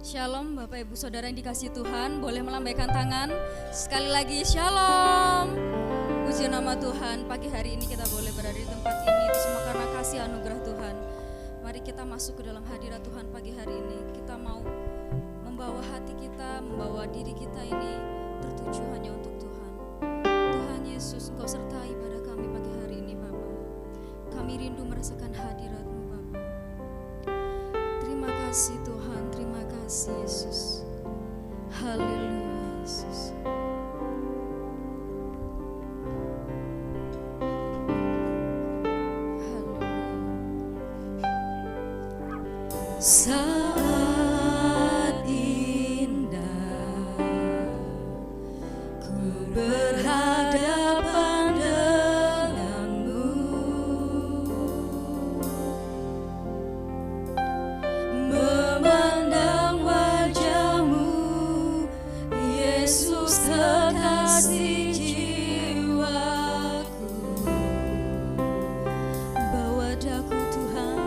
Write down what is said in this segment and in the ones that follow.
Shalom Bapak Ibu Saudara yang dikasihi Tuhan, boleh melambaikan tangan. Sekali lagi Shalom. Puji nama Tuhan, pagi hari ini kita boleh berada di tempat ini itu semua karena kasih anugerah Tuhan. Mari kita masuk ke dalam hadirat Tuhan pagi hari ini. Kita mau membawa hati kita, membawa diri kita ini tertuju hanya untuk Tuhan. Tuhan Yesus, Engkau sertai pada kami pagi hari ini Bapa. Kami rindu merasakan hadirat-Mu Bapa. Terima kasih Tuhan, terima kasih Yesus. Haleluya Yesus. Saat indah ku berhadapan denganmu, memandang wajahmu, Yesus kekasih jiwaku. Bawa daku Tuhan,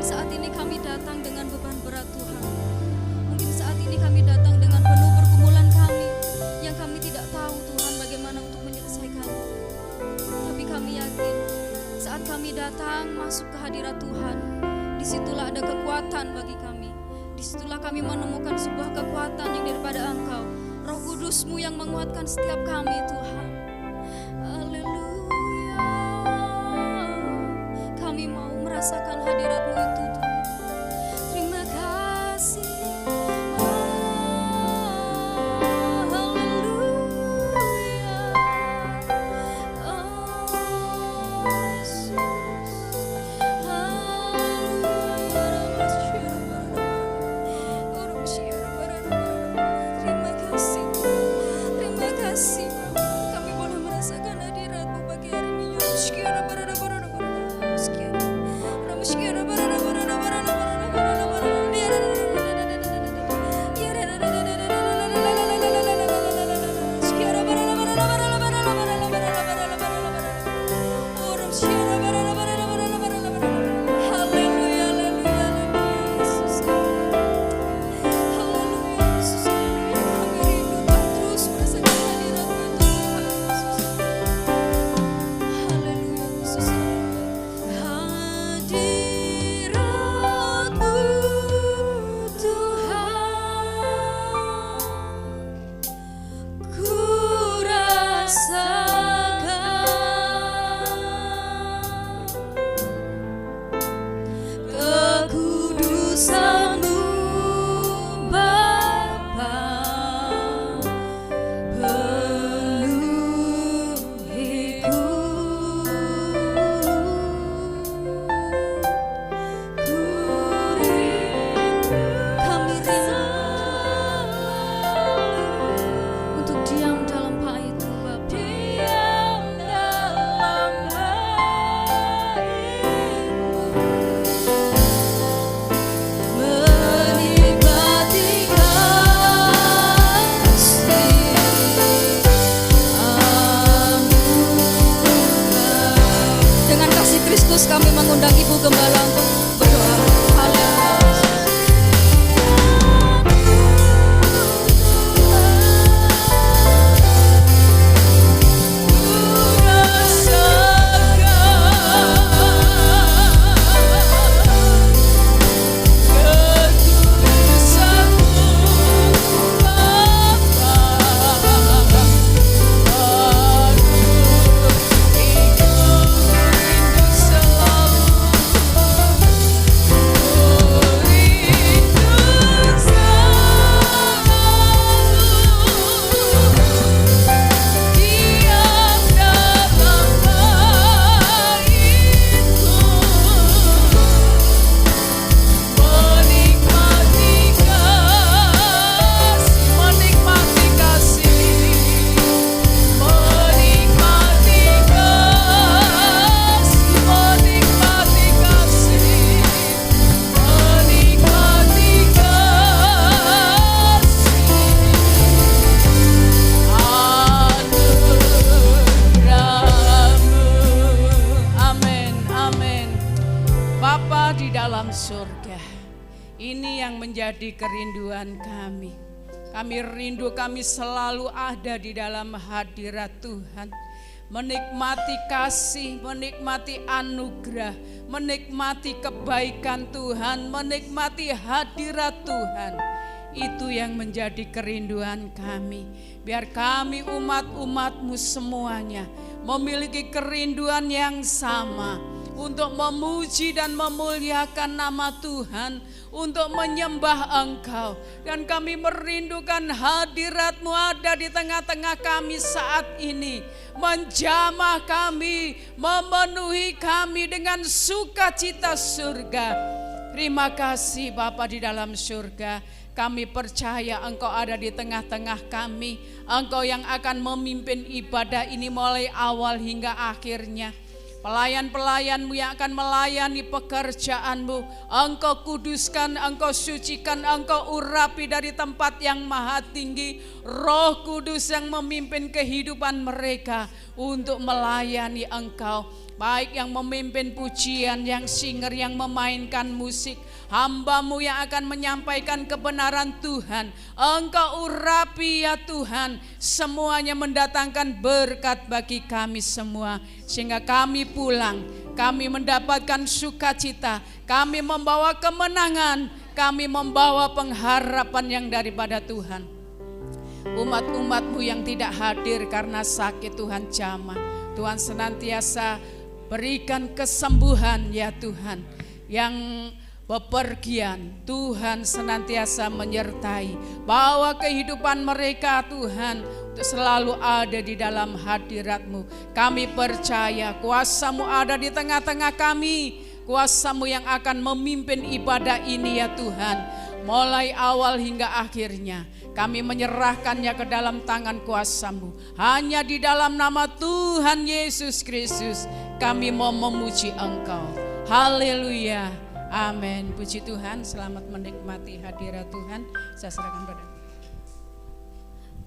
Mungkin saat ini kami datang dengan beban berat Tuhan. Mungkin saat ini kami datang dengan penuh pergumulan kami yang kami tidak tahu Tuhan bagaimana untuk menyelesaikannya. Tapi kami yakin saat kami datang masuk ke hadirat Tuhan, disitulah ada kekuatan bagi kami. Disitulah kami menemukan sebuah kekuatan yang daripada Engkau, Roh Kudus-Mu yang menguatkan setiap kami Tuhan. Haleluya. Kami mau merasakan hadirat-Mu itu Tuhan. Terima kasih. Kami mengundang Ibu Gembala untuk berdoa. Haleluya. Surga, ini yang menjadi kerinduan kami. Kami rindu kami selalu ada di dalam hadirat Tuhan, menikmati kasih, menikmati anugerah, menikmati kebaikan Tuhan, menikmati hadirat Tuhan. Itu yang menjadi kerinduan kami. Biar kami umat-umat-Mu semuanya memiliki kerinduan yang sama untuk memuji dan memuliakan nama Tuhan, untuk menyembah Engkau. Dan kami merindukan hadirat-Mu ada di tengah-tengah kami saat ini, menjamah kami, memenuhi kami dengan sukacita surga. Terima kasih Bapa di dalam surga. Kami percaya Engkau ada di tengah-tengah kami. Engkau yang akan memimpin ibadah ini mulai awal hingga akhirnya. Pelayan-pelayan-Mu yang akan melayani pekerjaan-Mu, Engkau kuduskan, Engkau sucikan, Engkau urapi dari tempat yang maha tinggi. Roh Kudus yang memimpin kehidupan mereka untuk melayani Engkau. baik yang memimpin pujian, yang singer, yang memainkan musik, hamba-Mu yang akan menyampaikan kebenaran Tuhan. Engkau urapi ya Tuhan, semuanya mendatangkan berkat bagi kami semua, sehingga kami pulang, kami mendapatkan sukacita, kami membawa kemenangan, kami membawa pengharapan yang daripada Tuhan. Umat-umat-Mu yang tidak hadir karena sakit, Tuhan jamah, Tuhan senantiasa berikan kesembuhan ya Tuhan. Yang bepergian, Tuhan senantiasa menyertai, bawa kehidupan mereka Tuhan untuk selalu ada di dalam hadirat-Mu. Kami percaya kuasa-Mu ada di tengah-tengah kami, kuasa-Mu yang akan memimpin ibadah ini ya Tuhan, mulai awal hingga akhirnya. Kami menyerahkannya ke dalam tangan kuasa-Mu. Hanya di dalam nama Tuhan Yesus Kristus kami mau memuji Engkau. Haleluya, amin. Puji Tuhan, selamat menikmati hadirat Tuhan. Saya serahkan pada.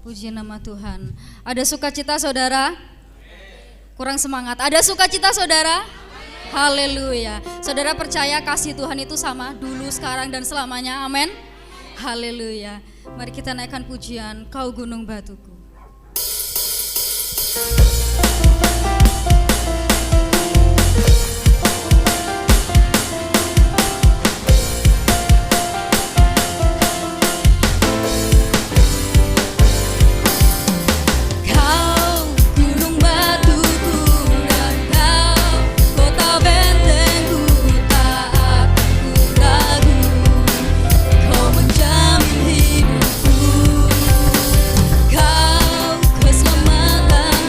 Puji nama Tuhan. Ada sukacita saudara? Kurang semangat. Ada sukacita saudara? Haleluya. Saudara percaya kasih Tuhan itu sama dulu, sekarang, dan selamanya. Amin. Haleluya. Mari kita naikkan pujian Kau Gunung Batuku. Kau keselamatan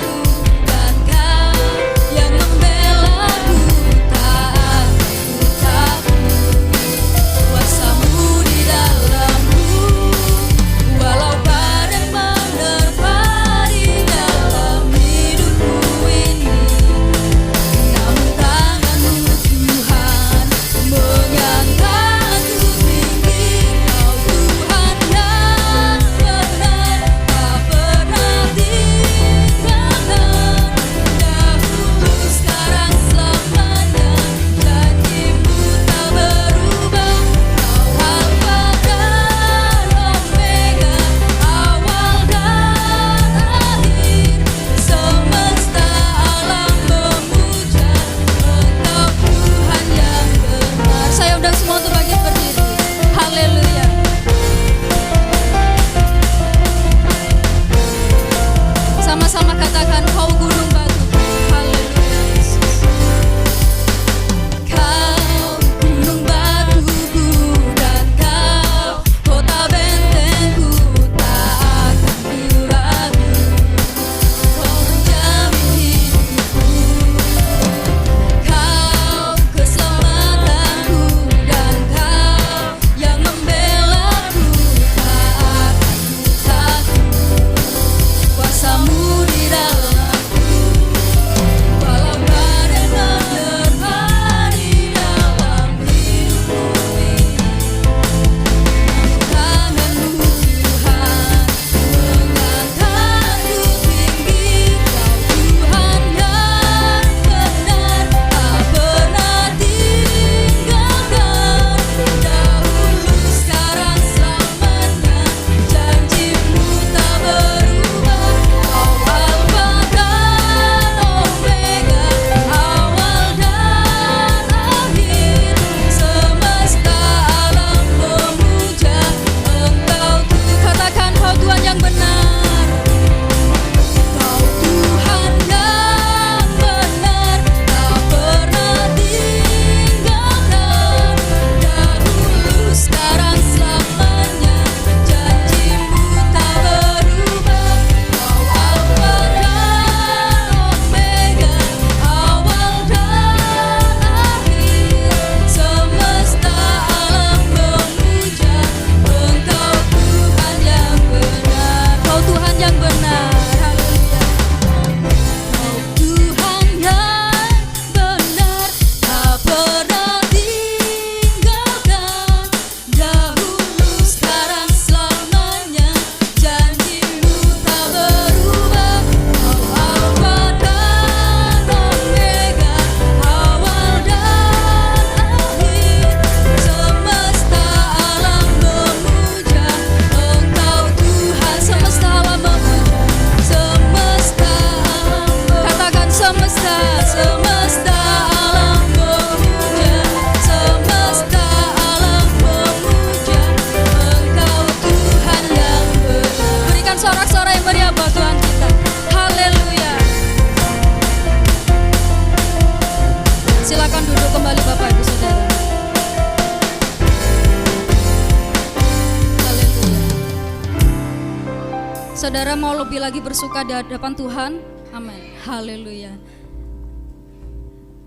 Saudara mau lebih lagi bersuka di hadapan Tuhan? Amin. Haleluya.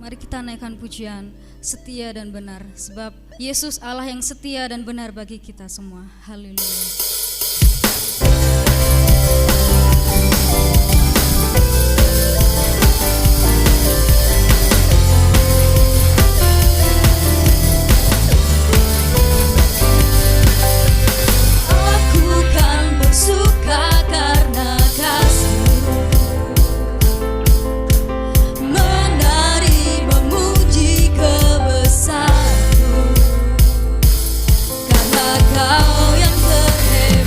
Mari kita naikkan pujian setia dan benar, sebab Yesus Allah yang setia dan benar bagi kita semua. Haleluya. Kau yang terhebat.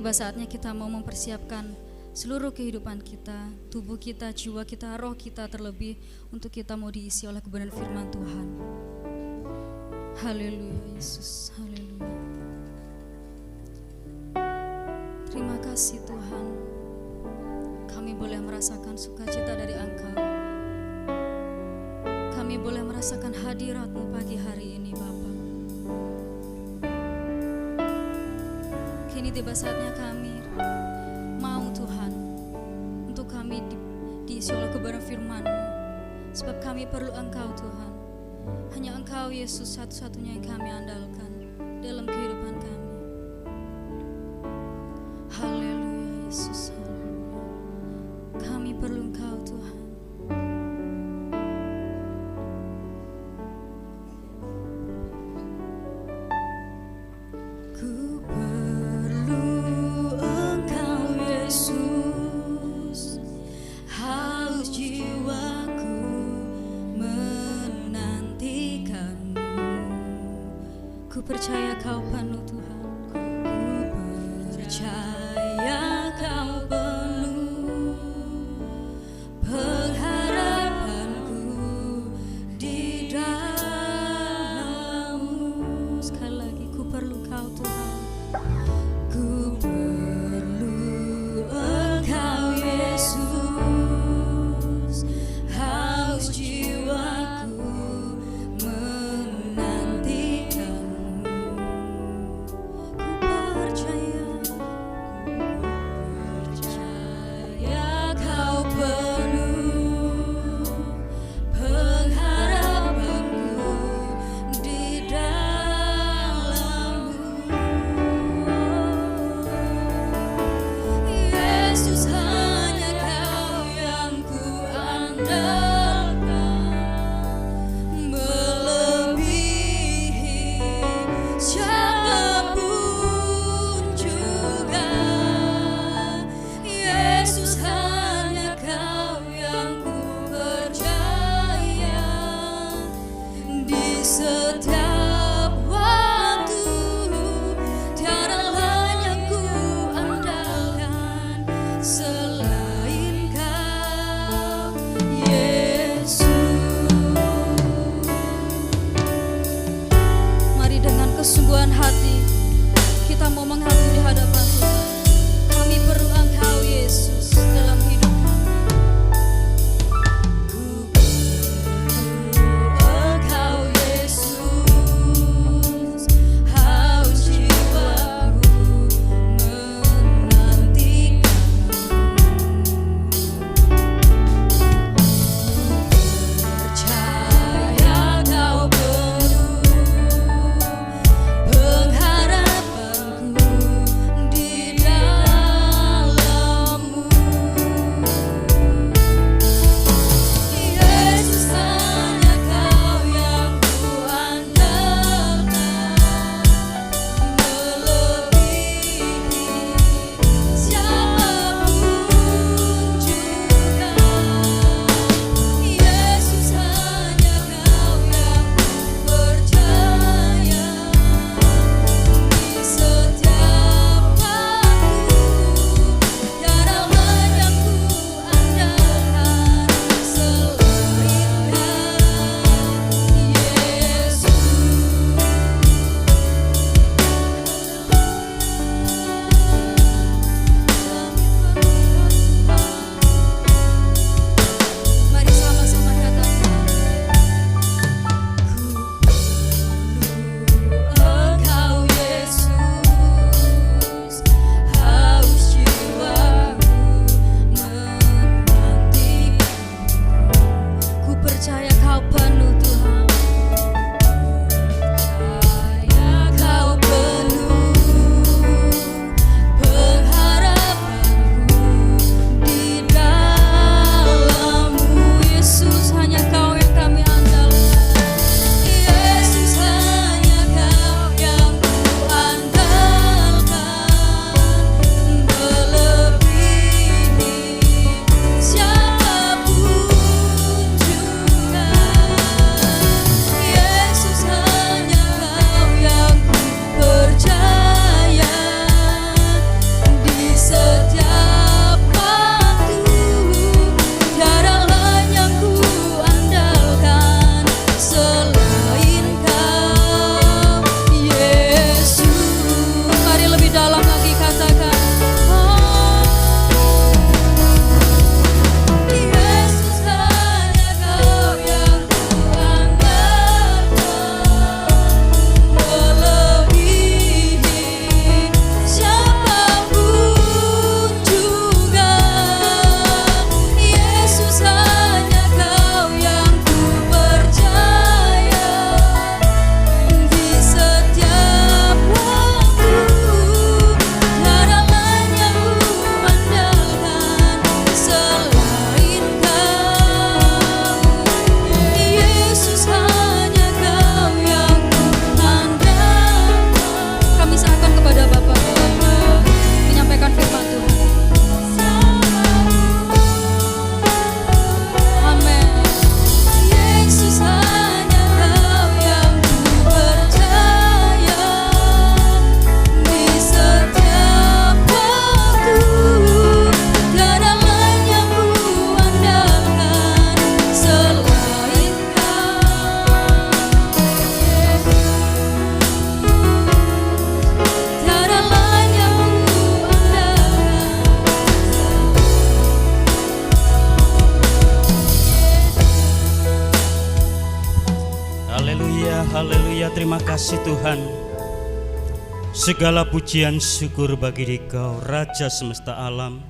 tiba saatnya kita mau mempersiapkan seluruh kehidupan kita, tubuh kita, jiwa kita, roh kita terlebih untuk kita mau diisi oleh kebenaran firman Tuhan. Haleluya Yesus, haleluya. Terima kasih Tuhan, kami boleh merasakan sukacita dari Engkau. Kami boleh merasakan hadirat-Mu pagi hari ini Bapa. Kini tiba saatnya kami mau Tuhan, untuk kami diisi oleh kebenaran firman-Mu. Sebab kami perlu Engkau Tuhan. Hanya Engkau Yesus satu-satunya yang kami andalkan dalam kehidupan kami. Haleluya Yesus, haleluya. Kami perlu Engkau Tuhan. Ku perlu Engkau Yesus, haus jiwaku menantikan-Mu. Ku percaya Kau penuh Tuhan. Haleluya, terima kasih Tuhan. Segala pujian syukur bagi Dikau, Raja semesta alam,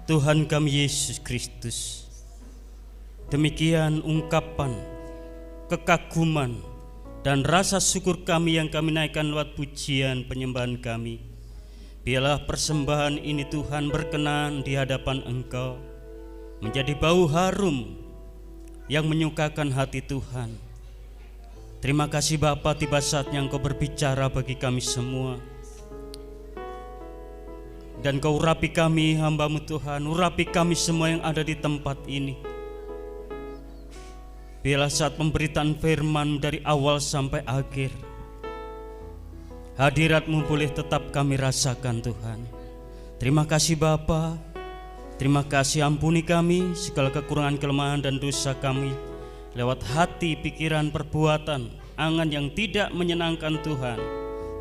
Tuhan kami Yesus Kristus. Demikian ungkapan kekaguman dan rasa syukur kami yang kami naikkan lewat pujian penyembahan kami. Biarlah persembahan ini Tuhan berkenan di hadapan Engkau, menjadi bau harum yang menyukakan hati Tuhan. Terima kasih Bapa, tiba saatnya Engkau berbicara bagi kami semua. Dan Kau urapi kami, hamba-Mu Tuhan, urapi kami semua yang ada di tempat ini. Biarlah saat pemberitaan firman dari awal sampai akhir, hadirat-Mu boleh tetap kami rasakan Tuhan. Terima kasih Bapa, terima kasih, ampuni kami segala kekurangan, kelemahan dan dosa kami lewat hati, pikiran, perbuatan, angan yang tidak menyenangkan Tuhan.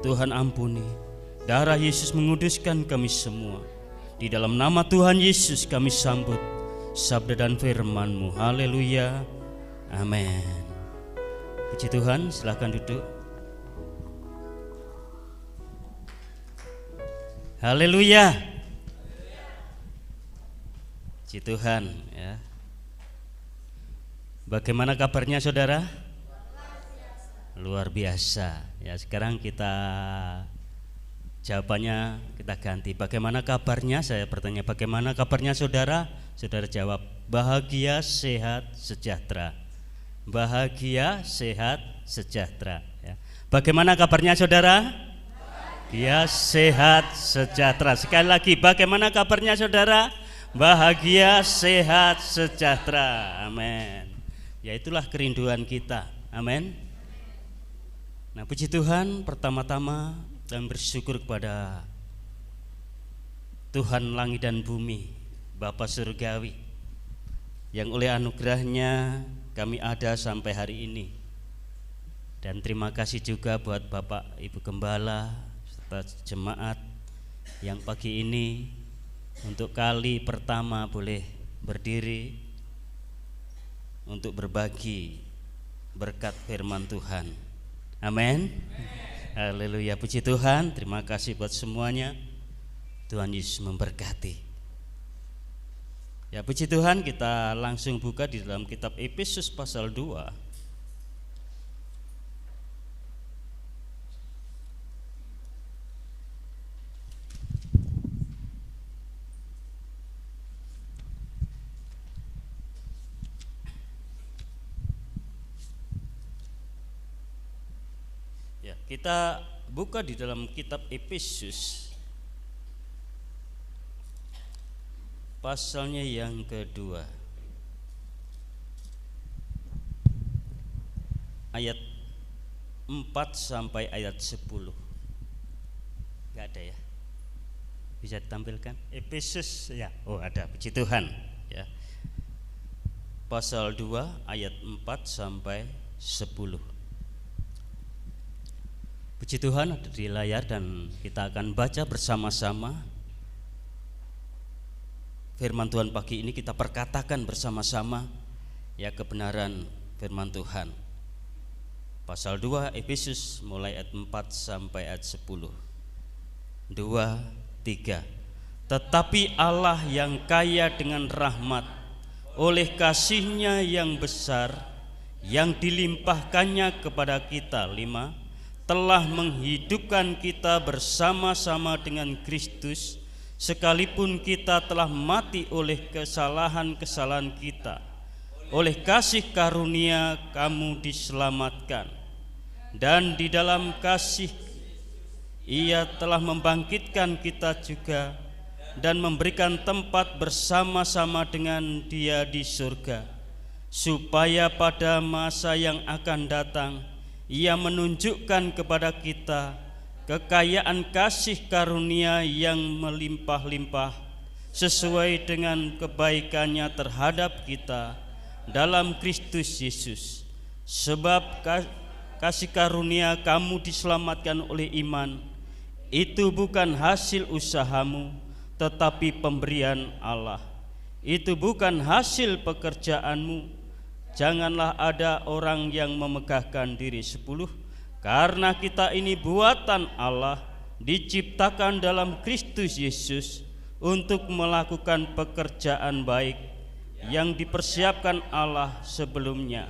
Tuhan ampuni. Darah Yesus menguduskan kami semua. Di dalam nama Tuhan Yesus kami sambut sabda dan firman-Mu. Haleluya, amin. Puji Tuhan, silakan duduk. Haleluya. Puji Tuhan ya. Bagaimana kabarnya saudara? Luar biasa. Ya, sekarang kita jawabannya kita ganti. Bagaimana kabarnya? Saya bertanya bagaimana kabarnya saudara? Saudara jawab bahagia, sehat, sejahtera. Bahagia, sehat, sejahtera ya. Bagaimana kabarnya saudara? Bahagia, sehat, sejahtera. Sekali lagi, bagaimana kabarnya saudara? Bahagia, sehat, sejahtera. Amin. Ya, itulah kerinduan kita. Amin. Nah, puji Tuhan, pertama-tama dan bersyukur kepada Tuhan langit dan bumi, Bapa Surgawi, yang oleh anugerahnya kami ada sampai hari ini. Dan terima kasih juga buat Bapak Ibu Gembala serta jemaat yang pagi ini untuk kali pertama boleh berdiri untuk berbagi berkat firman Tuhan. Amin. Haleluya, puji Tuhan. Terima kasih buat semuanya. Tuhan Yesus memberkati. Ya, puji Tuhan, kita langsung buka di dalam kitab Efesus pasal 2. Kita buka di dalam kitab Efesus pasalnya yang kedua, ayat 4 sampai ayat 10. Enggak ada ya? Bisa ditampilkan? Efesus ya. Oh, ada. Puji Tuhan ya. Pasal 2 ayat 4 sampai 10. Puji Tuhan, ada di layar dan kita akan baca bersama-sama firman Tuhan pagi ini. Kita perkatakan bersama-sama ya kebenaran firman Tuhan. Pasal 2 Efesus mulai ayat 4 sampai ayat 10. 2, 3. Tetapi Allah yang kaya dengan rahmat, oleh kasih-Nya yang besar yang dilimpahkannya kepada kita, 5, telah menghidupkan kita bersama-sama dengan Kristus, sekalipun kita telah mati oleh kesalahan-kesalahan kita. Oleh kasih karunia kamu diselamatkan, dan di dalam kasih Ia telah membangkitkan kita juga dan memberikan tempat bersama-sama dengan Dia di surga, supaya pada masa yang akan datang Ia menunjukkan kepada kita kekayaan kasih karunia yang melimpah-limpah sesuai dengan kebaikan-Nya terhadap kita dalam Kristus Yesus. Sebab kasih karunia kamu diselamatkan oleh iman. Itu bukan hasil usahamu, tetapi pemberian Allah. Itu bukan hasil pekerjaanmu. Janganlah ada orang yang memegahkan diri. 10. Karena kita ini buatan Allah, diciptakan dalam Kristus Yesus untuk melakukan pekerjaan baik yang dipersiapkan Allah sebelumnya.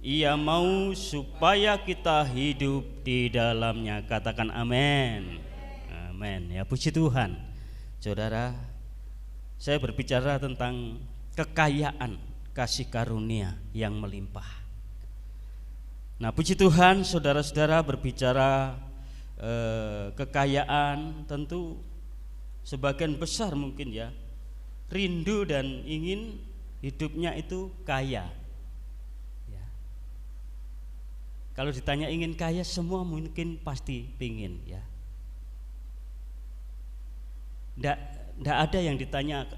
Ia mau supaya kita hidup di dalamnya. Katakan amin. Amin. Ya, puji Tuhan. Saudara, saya berbicara tentang kekayaan kasih karunia yang melimpah. Nah, puji Tuhan, saudara-saudara, berbicara kekayaan, tentu sebagian besar mungkin ya rindu dan ingin hidupnya itu kaya ya. Kalau ditanya ingin kaya, semua mungkin pasti pingin ya. Ndak ada yang ditanya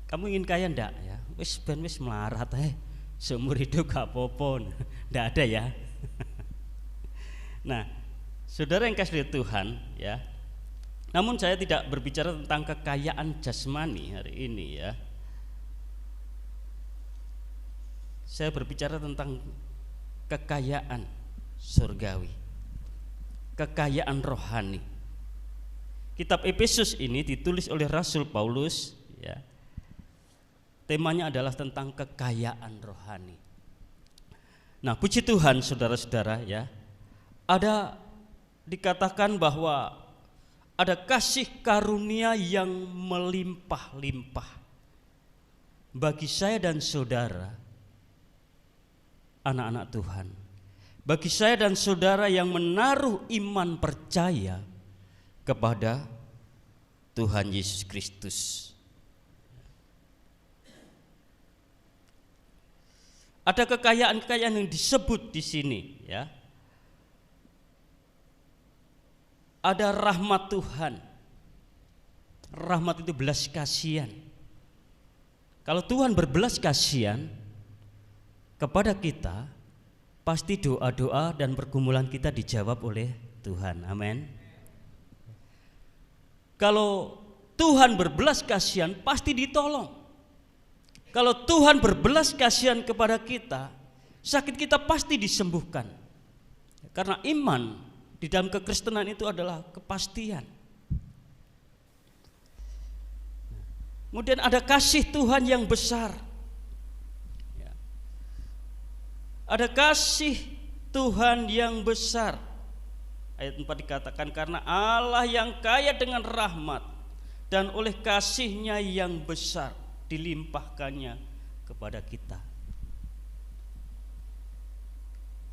kamu ingin kaya ndak ya, wis melarat seumur hidup gak apa-apa. Ndak ada ya. Nah, saudara yang kasih Tuhan ya. Namun saya tidak berbicara tentang kekayaan jasmani hari ini ya. Saya berbicara tentang kekayaan surgawi, kekayaan rohani. Kitab Efesus ini ditulis oleh Rasul Paulus ya. Temanya adalah tentang kekayaan rohani. Nah, puji Tuhan saudara-saudara ya. Ada dikatakan bahwa ada kasih karunia yang melimpah-limpah bagi saya dan saudara, anak-anak Tuhan. Bagi saya dan saudara yang menaruh iman percaya kepada Tuhan Yesus Kristus. Ada kekayaan-kekayaan yang disebut di sini ya. Ada rahmat Tuhan. Rahmat itu belas kasihan. Kalau Tuhan berbelas kasihan kepada kita, pasti doa-doa dan pergumulan kita dijawab oleh Tuhan. Amin. Kalau Tuhan berbelas kasihan, pasti ditolong. Kalau Tuhan berbelas kasihan kepada kita, sakit kita pasti disembuhkan. Karena iman di dalam kekristenan itu adalah kepastian. Kemudian ada kasih Tuhan yang besar. Ada kasih Tuhan yang besar. Ayat 4 dikatakan, karena Allah yang kaya dengan rahmat dan oleh kasihnya yang besar dilimpahkannya kepada kita.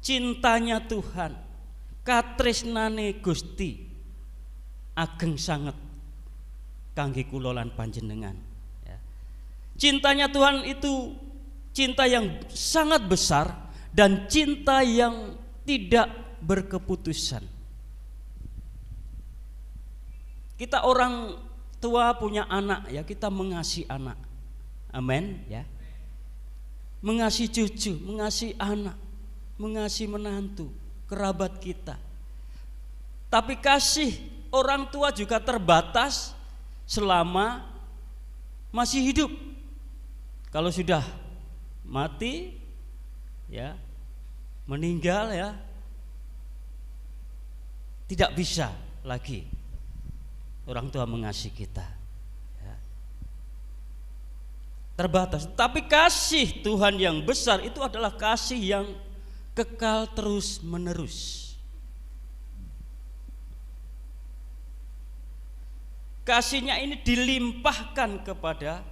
Cintanya Tuhan, katresnane Gusti ageng sanget kangge kula lan panjenengan ya. Cintanya Tuhan itu cinta yang sangat besar dan cinta yang tidak berkeputusan. Kita orang tua punya anak ya, kita mengasihi anak. Amin ya. Mengasihi cucu, mengasihi anak, mengasihi menantu, kerabat kita. Tapi kasih orang tua juga terbatas selama masih hidup. Kalau sudah mati ya, meninggal ya, tidak bisa lagi orang tua mengasihi kita ya. Terbatas. Tapi kasih Tuhan yang besar itu adalah kasih yang kekal terus menerus. Kasihnya ini dilimpahkan kepada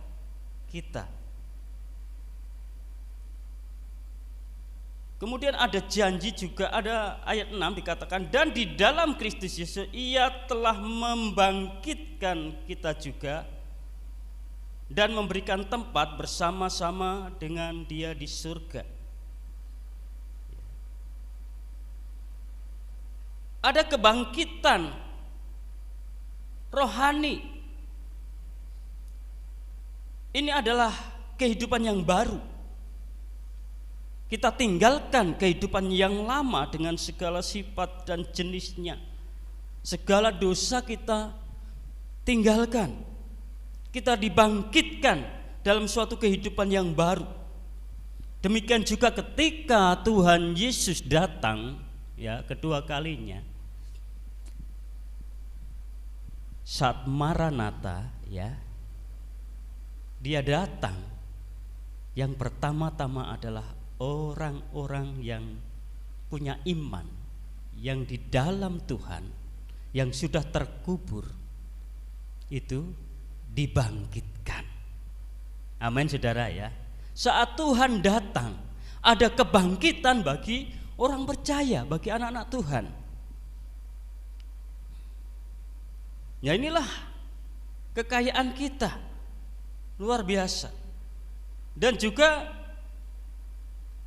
kita. Kemudian ada janji juga, ada ayat 6 dikatakan, dan di dalam Kristus Yesus Ia telah membangkitkan kita juga dan memberikan tempat bersama-sama dengan Dia di surga. Ada kebangkitan rohani. Ini adalah kehidupan yang baru. Kita tinggalkan kehidupan yang lama dengan segala sifat dan jenisnya. Segala dosa kita tinggalkan. Kita dibangkitkan dalam suatu kehidupan yang baru. Demikian juga ketika Tuhan Yesus datang ya, kedua kalinya saat Maranatha, ya, dia datang. Yang pertama-tama adalah orang-orang yang punya iman, yang di dalam Tuhan, yang sudah terkubur itu dibangkitkan. Amin saudara ya. Saat Tuhan datang, ada kebangkitan bagi orang percaya, bagi anak-anak Tuhan. Ya, inilah kekayaan kita, luar biasa. Dan juga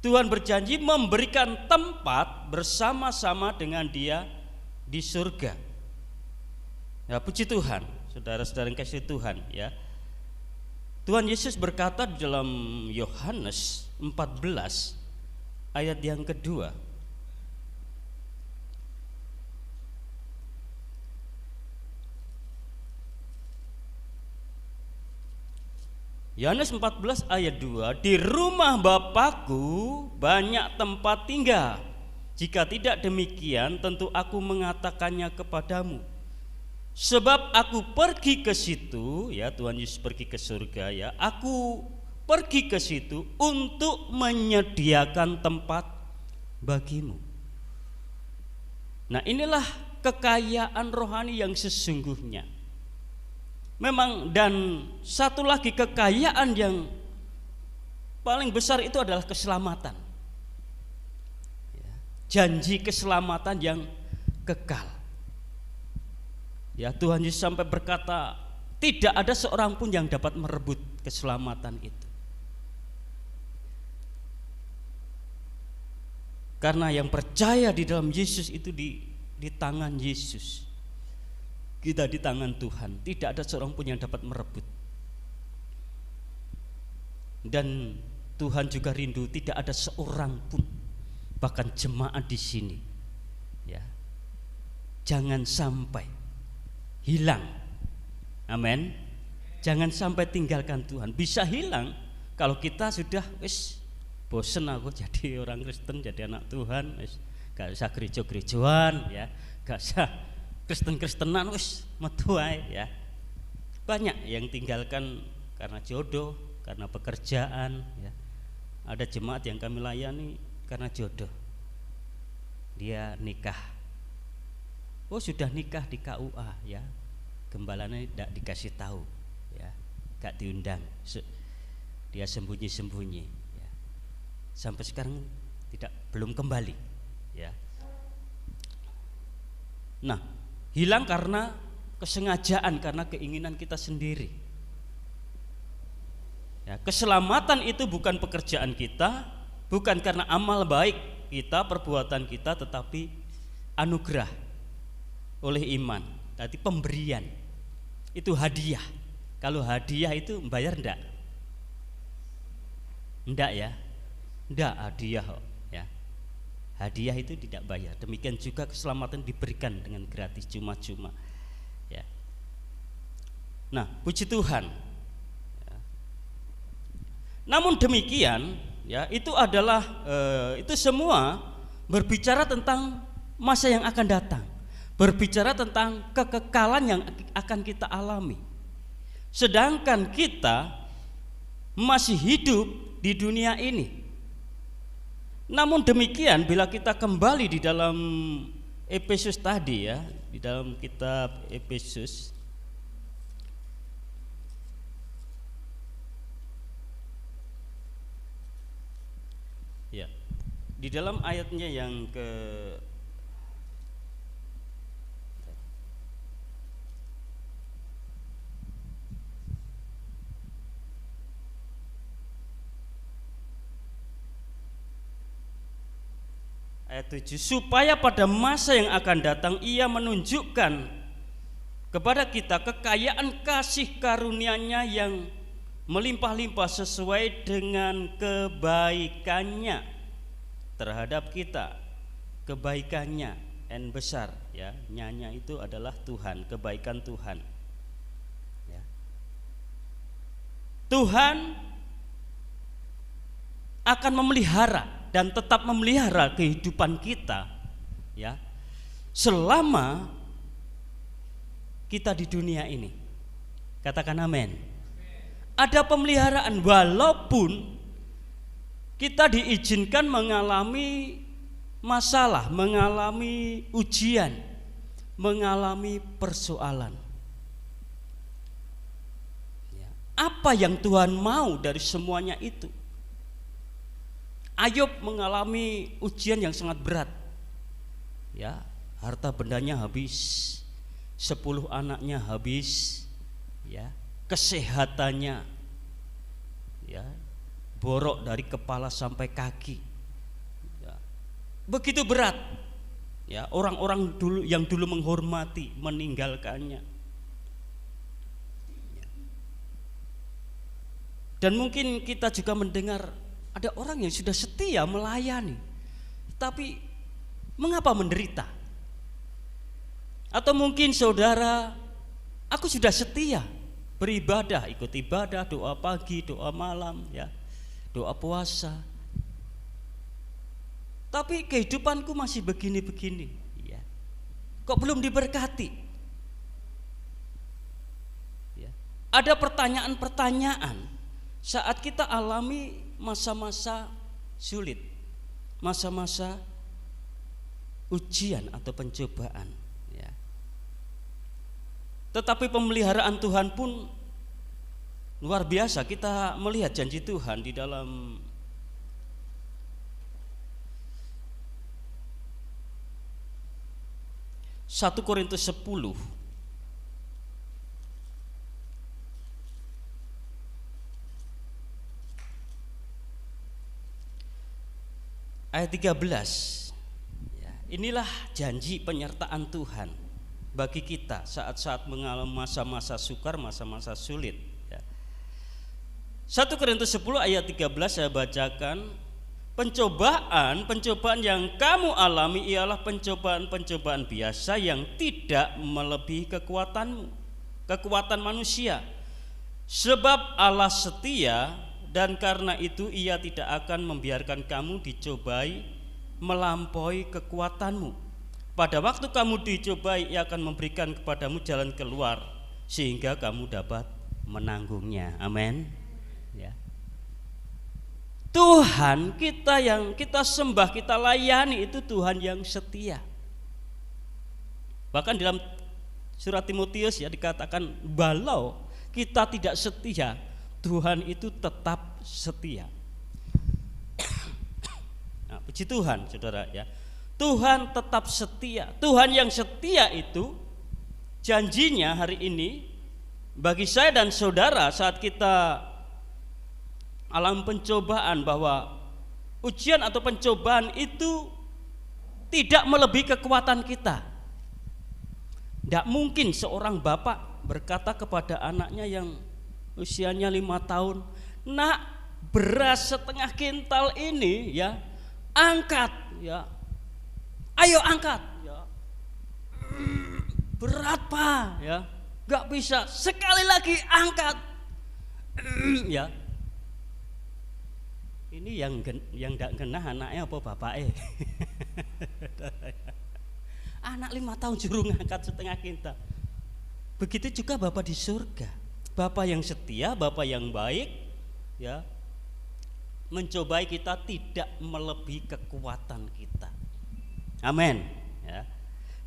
Tuhan berjanji memberikan tempat bersama-sama dengan Dia di surga. Ya, puji Tuhan, saudara-saudara yang kasih Tuhan ya. Tuhan Yesus berkata di dalam Yohanes 14 ayat yang kedua. Yohanes 14 ayat 2, di rumah Bapakku banyak tempat tinggal. Jika tidak demikian, tentu aku mengatakannya kepadamu. Sebab aku pergi ke situ, ya, Tuhan Yesus pergi ke surga, ya. Aku pergi ke situ untuk menyediakan tempat bagimu. Nah, inilah kekayaan rohani yang sesungguhnya. Memang, dan satu lagi kekayaan yang paling besar itu adalah keselamatan. Janji keselamatan yang kekal. Ya, Tuhan Yesus sampai berkata, tidak ada seorang pun yang dapat merebut keselamatan itu. Karena yang percaya di dalam Yesus itu di tangan Yesus. Kita di tangan Tuhan, tidak ada seorang pun yang dapat merebut. Dan Tuhan juga rindu tidak ada seorang pun, bahkan jemaat di sini, ya, jangan sampai hilang. Amin. Jangan sampai tinggalkan Tuhan. Bisa hilang kalau kita sudah bosen aku jadi orang Kristen, jadi anak Tuhan, gak usah gereja-gerejaan, ya, gak usah Kristen-Kristenan, metu ae, ya. Banyak yang tinggalkan karena jodoh, karena pekerjaan, ya. Ada jemaat yang kami layani karena jodoh, dia nikah. Oh, sudah nikah di KUA, ya, gembalanya tidak dikasih tahu, ya, gak diundang, dia sembunyi-sembunyi, ya. Sampai sekarang belum kembali, ya. Nah, hilang karena kesengajaan, karena keinginan kita sendiri. Ya, keselamatan itu bukan pekerjaan kita, bukan karena amal baik kita, perbuatan kita, tetapi anugerah oleh iman. Tadi pemberian itu hadiah. Kalau hadiah itu membayar enggak? Enggak, ya. Enggak, hadiah kok, ya. Hadiah itu tidak bayar. Demikian juga keselamatan diberikan dengan gratis, cuma-cuma, ya. Nah, puji Tuhan, ya. Namun demikian, ya, itu adalah itu semua berbicara tentang masa yang akan datang, berbicara tentang kekekalan yang akan kita alami. Sedangkan kita masih hidup di dunia ini. Namun demikian, bila kita kembali di dalam Efesus tadi, ya, di dalam kitab Efesus, ya, di dalam ayatnya yang ke ayat 7, supaya pada masa yang akan datang Ia menunjukkan kepada kita kekayaan kasih karunia-Nya yang melimpah-limpah sesuai dengan kebaikan-Nya terhadap kita. Kebaikan-Nya N besar, ya, nyanya itu adalah Tuhan, kebaikan Tuhan, ya. Tuhan akan memelihara dan tetap memelihara kehidupan kita ya. Selama kita di dunia ini. Katakan amin. Ada pemeliharaan walaupun kita diizinkan mengalami masalah, mengalami ujian, mengalami persoalan. Apa yang Tuhan mau dari semuanya itu? Ayub mengalami ujian yang sangat berat. Ya, harta bendanya habis, 10 anaknya habis, ya, kesehatannya, ya, borok dari kepala sampai kaki. Ya, begitu berat. Ya, orang-orang dulu yang dulu menghormati meninggalkannya. Dan mungkin kita juga mendengar ada orang yang sudah setia melayani, tapi mengapa menderita? Atau mungkin saudara, aku sudah setia beribadah, ikut ibadah, doa pagi, doa malam, ya, doa puasa, tapi kehidupanku masih begini-begini, ya. Kok belum diberkati? Ya. Ada pertanyaan-pertanyaan saat kita alami masa-masa sulit, masa-masa ujian atau pencobaan, ya. Tetapi pemeliharaan Tuhan pun luar biasa. Kita melihat janji Tuhan di dalam Satu Korintus 10 ayat 13. Ya, inilah janji penyertaan Tuhan bagi kita saat-saat mengalami masa-masa sukar, masa-masa sulit. Ya. 1 Korintus 10 ayat 13 saya bacakan. Pencobaan yang kamu alami ialah pencobaan biasa yang tidak melebihi kekuatan manusia. Sebab Allah setia, dan karena itu Ia tidak akan membiarkan kamu dicobai melampaui kekuatanmu. Pada waktu kamu dicobai, Ia akan memberikan kepadamu jalan keluar sehingga kamu dapat menanggungnya. Amin. Ya. Tuhan kita yang kita sembah, kita layani itu Tuhan yang setia. Bahkan dalam surat Timotius ya dikatakan, walau kita tidak setia, Tuhan itu tetap setia. Nah, puji Tuhan saudara ya. Tuhan tetap setia. Tuhan yang setia itu janjinya hari ini bagi saya dan saudara saat kita alam pencobaan, bahwa ujian atau pencobaan itu tidak melebihi kekuatan kita. Tidak mungkin seorang bapak berkata kepada anaknya yang usianya 5 tahun, nak, beras setengah kintal ini ya, angkat ya, ayo angkat ya, berat pak ya, gak bisa, sekali lagi angkat ya. Ini yang gak kena anaknya apa bapaknya? Anak 5 tahun suruh ngangkat setengah kintal. Begitu juga Bapak di surga. Bapa yang setia, Bapa yang baik, ya, mencobai kita tidak melebihi kekuatan kita. Amin. Ya.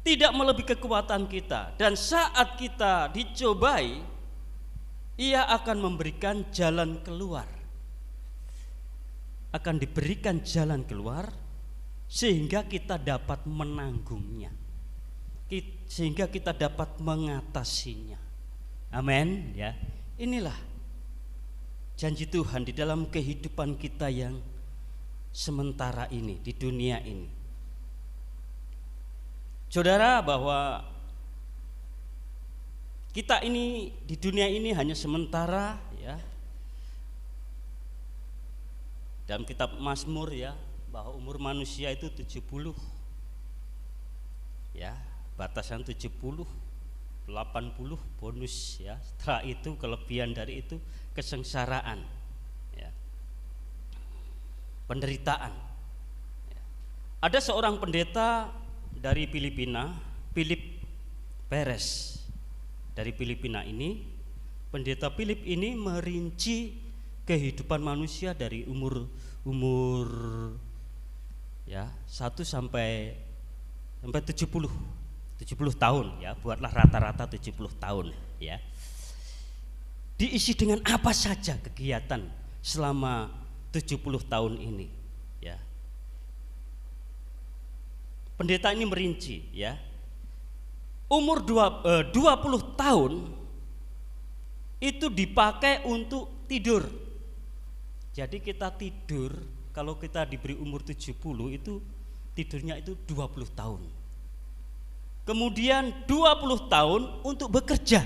Tidak melebihi kekuatan kita. Dan saat kita dicobai, Ia akan memberikan jalan keluar. Akan diberikan jalan keluar sehingga kita dapat menanggungnya, sehingga kita dapat mengatasinya. Amin ya. Inilah janji Tuhan di dalam kehidupan kita yang sementara ini di dunia ini. Saudara, bahwa kita ini di dunia ini hanya sementara ya. Dalam kitab Mazmur ya, bahwa umur manusia itu 70. Ya, batasan 70. 80 bonus ya. Setelah itu kelebihan dari itu kesengsaraan ya. Penderitaan ya. Ada seorang pendeta dari Filipina, Philip Perez. Dari Filipina ini, pendeta Philip ini merinci kehidupan manusia dari umur ya 1 sampai 70 tahun ya, buatlah rata-rata 70 tahun ya. Diisi dengan apa saja kegiatan selama 70 tahun ini ya. Pendeta ini merinci ya. Umur 20 tahun itu dipakai untuk tidur. Jadi kita tidur, kalau kita diberi umur 70 itu tidurnya itu 20 tahun. Kemudian 20 tahun untuk bekerja,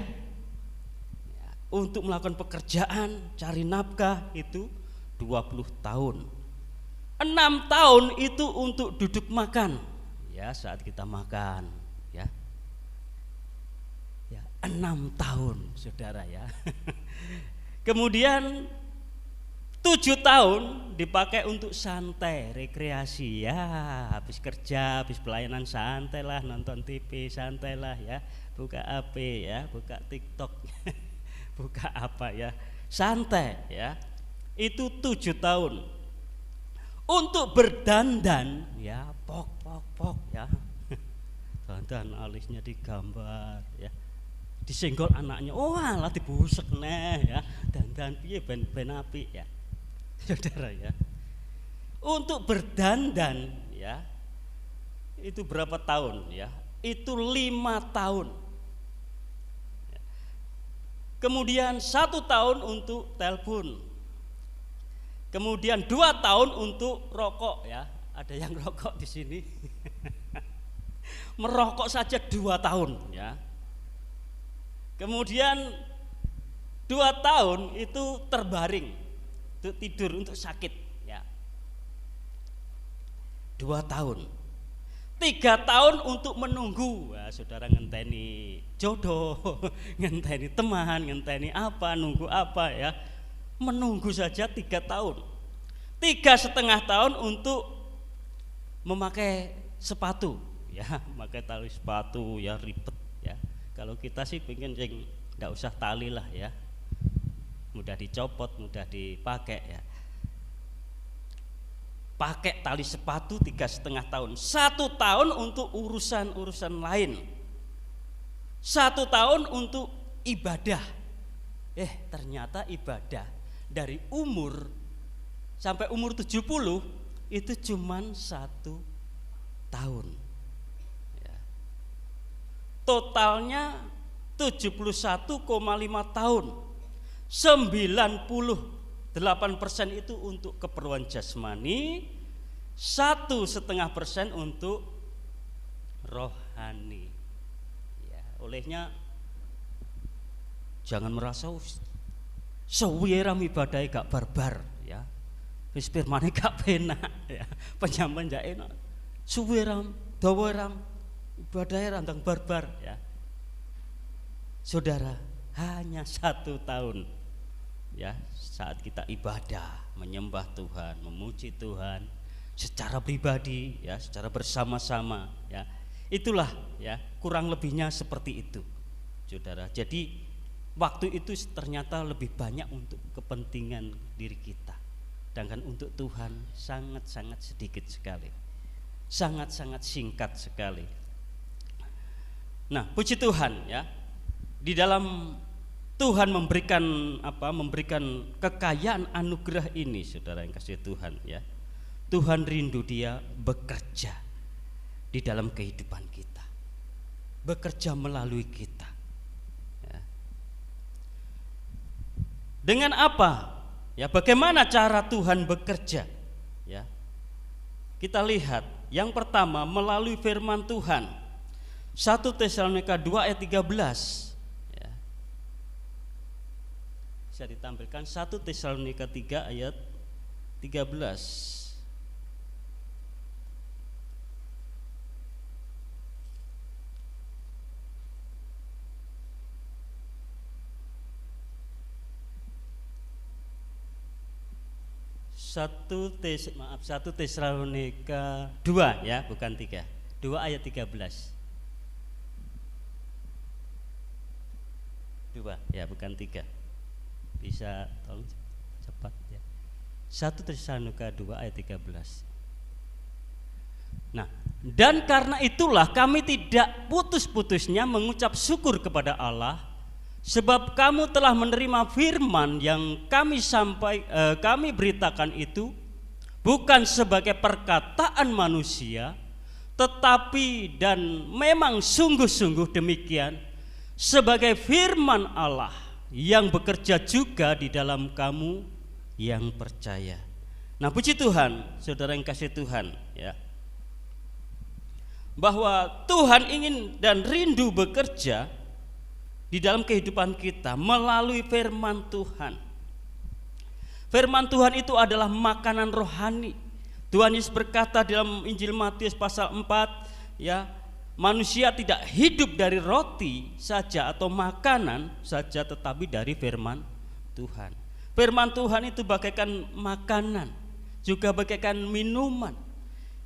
untuk melakukan pekerjaan, cari nafkah itu 20 tahun. 6 tahun itu untuk duduk makan, ya saat kita makan, ya. 6 tahun, saudara ya. Kemudian 7 tahun dipakai untuk santai, rekreasi ya, habis kerja, habis pelayanan santai lah, nonton TV santai lah ya, buka HP ya, buka TikTok, buka apa ya, santai ya. Itu 7 tahun. Untuk berdandan ya, pok ya. Dandan alisnya digambar ya. Disenggol anaknya, oh alah dibusek neh ya, dandan piye ben apik ya. Saudara ya. Untuk berdandan ya, itu berapa tahun ya? Itu 5 tahun. Kemudian 1 tahun untuk telepon. Kemudian 2 tahun untuk rokok ya. Ada yang rokok di sini. Merokok saja 2 tahun ya. Kemudian 2 tahun itu terbaring, untuk tidur, untuk sakit ya. 2 tahun. 3 tahun untuk menunggu. Wah, saudara ngenteni jodoh, ngenteni teman, ngenteni apa, nunggu apa ya. Menunggu saja 3 tahun. 3,5 tahun untuk memakai sepatu ya, memakai tali sepatu ya, ribet ya. Kalau kita sih pengen yang enggak usah tali lah ya, mudah dicopot, mudah dipakai ya. Pakai tali sepatu 3,5 tahun. 1 tahun untuk urusan lain. 1 tahun untuk ibadah. Ternyata ibadah dari umur sampai umur 70 itu cuman 1 tahun. Totalnya 71,5 tahun. 98% itu untuk keperluan jasmani, 1,5% untuk rohani. Ya, olehnya jangan merasa suwe ram ibadah gak barbar ya. Wis firmane gak penak ya. Penyampaian gak enak. Suwe ram, dawa ram, ibadahnya rantang barbar ya. Saudara, hanya 1 tahun ya, saat kita ibadah, menyembah Tuhan, memuji Tuhan secara pribadi ya, secara bersama-sama ya. Itulah ya, kurang lebihnya seperti itu, saudara. Jadi waktu itu ternyata lebih banyak untuk kepentingan diri kita, sedangkan untuk Tuhan sangat-sangat sedikit sekali, sangat-sangat singkat sekali. Nah, puji Tuhan ya, di dalam Tuhan memberikan memberikan kekayaan anugerah ini, saudara yang kasih Tuhan ya. Tuhan rindu Dia bekerja di dalam kehidupan kita, bekerja melalui kita ya. Dengan apa ya, bagaimana cara Tuhan bekerja ya? Kita lihat yang pertama melalui firman Tuhan. 1 Tesalonika 2 ayat 13 ya. Bisa ditampilkan 1 Tesalonika 3 ayat 13. Satu Tesalonika 2 ya, bukan 3. 2 ayat 13. 2 ya, bukan 3. Bisa tolong cepat ya. 1 Tesalonika 2 ayat 13. Nah, dan karena itulah kami tidak putus-putusnya mengucap syukur kepada Allah, sebab kamu telah menerima firman yang kami beritakan itu bukan sebagai perkataan manusia, tetapi dan memang sungguh-sungguh demikian sebagai firman Allah yang bekerja juga di dalam kamu yang percaya. Nah, puji Tuhan, saudara yang kasih Tuhan, ya, bahwa Tuhan ingin dan rindu bekerja di dalam kehidupan kita melalui firman Tuhan. Firman Tuhan itu adalah makanan rohani. Tuhan Yesus berkata dalam Injil Matius pasal 4, ya, manusia tidak hidup dari roti saja atau makanan saja, tetapi dari firman Tuhan. Firman Tuhan itu bagaikan makanan, juga bagaikan minuman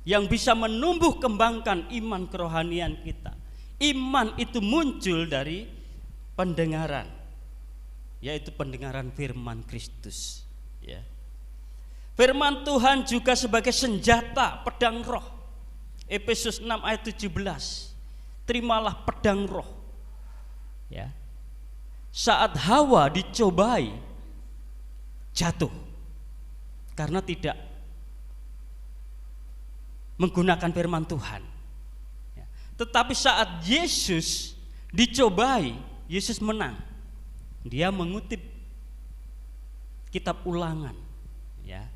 yang bisa menumbuh kembangkan iman kerohanian kita. Iman itu muncul dari pendengaran, yaitu pendengaran firman Kristus, ya. Firman Tuhan juga sebagai senjata pedang roh. Efesus 6 ayat 17. Terimalah pedang roh, ya. Saat Hawa dicobai jatuh karena tidak menggunakan firman Tuhan, ya. Tetapi saat Yesus dicobai, Yesus menang. Dia mengutip kitab Ulangan, ya.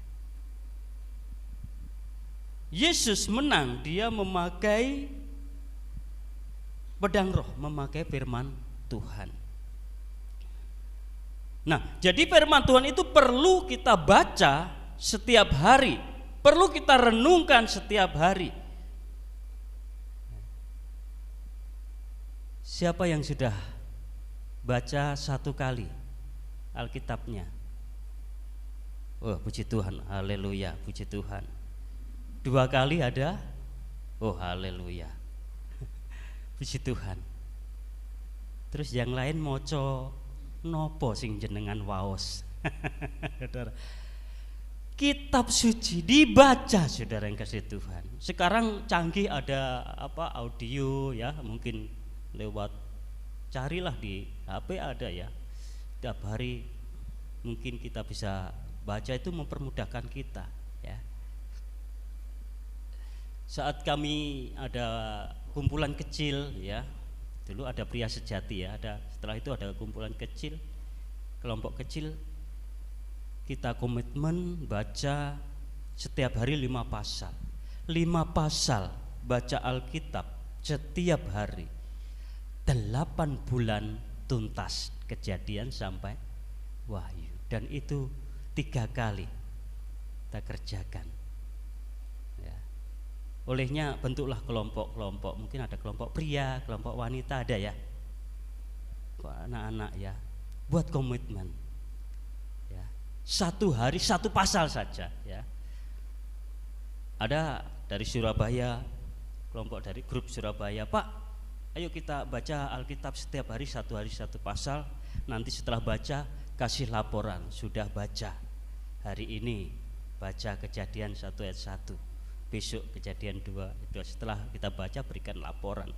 Yesus menang, dia memakai pedang roh, memakai firman Tuhan. Nah, jadi firman Tuhan itu perlu kita baca setiap hari, perlu kita renungkan setiap hari. Siapa yang sudah baca 1 kali Alkitabnya? Oh, puji Tuhan, haleluya, puji Tuhan. 2 kali ada? Oh, haleluya, puji Tuhan. Terus yang lain moco nopo sing jenengan waos? Kitab suci dibaca, saudara yang kasih Tuhan. Sekarang canggih, ada audio, ya, mungkin lewat, carilah di HP ada, ya. Tiap hari mungkin kita bisa baca, itu mempermudahkan kita, ya. Saat kami ada kumpulan kecil, ya, dulu ada Pria Sejati, ya, setelah itu ada kumpulan kecil, kelompok kecil, kita komitmen baca setiap hari 5 pasal. 5 pasal baca Alkitab setiap hari. 8 bulan tuntas, Kejadian sampai Wahyu. Dan itu 3 kali kita kerjakan, ya. Olehnya bentuklah kelompok-kelompok. Mungkin ada kelompok pria, kelompok wanita, ada, ya. Anak-anak, ya, buat komitmen, ya. 1 hari 1 pasal saja, ya. Ada dari Surabaya, kelompok dari grup Surabaya, Pak, ayo kita baca Alkitab setiap hari 1 hari 1 pasal. Nanti setelah baca kasih laporan, sudah baca hari ini, baca Kejadian 1 ayat 1, besok Kejadian 2. Itu setelah kita baca berikan laporan.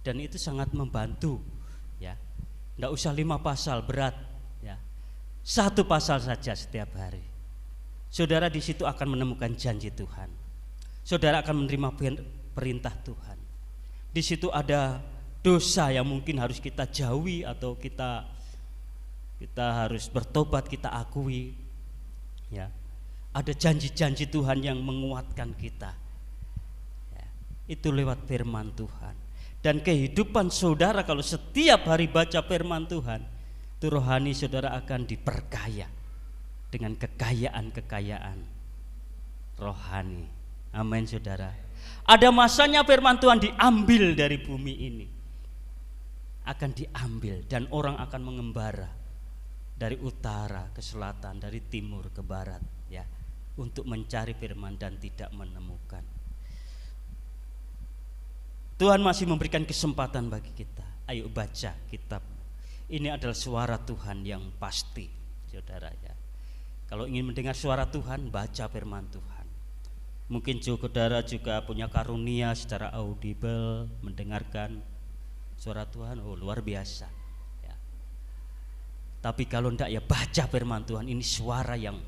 Dan itu sangat membantu, ya. Enggak usah 5 pasal berat, ya. 1 pasal saja setiap hari. Saudara di situ akan menemukan janji Tuhan. Saudara akan menerima perintah Tuhan. Di situ ada dosa yang mungkin harus kita jauhi atau kita harus bertobat, kita akui, ya. Ada janji-janji Tuhan yang menguatkan kita, ya. Itu lewat firman Tuhan. Dan kehidupan saudara kalau setiap hari baca firman Tuhan, itu rohani saudara akan diperkaya dengan kekayaan-kekayaan rohani. Amin, saudara. Ada masanya firman Tuhan diambil dari bumi ini, akan diambil, dan orang akan mengembara dari utara ke selatan, dari timur ke barat, ya, untuk mencari firman dan tidak menemukan. Tuhan masih memberikan kesempatan bagi kita. Ayo baca kitab. Ini adalah suara Tuhan yang pasti, saudara ya. Kalau ingin mendengar suara Tuhan, baca firman Tuhan. Mungkin saudara juga punya karunia secara audible mendengarkan suara Tuhan, oh luar biasa ya. Tapi kalau enggak ya baca firman Tuhan, ini suara yang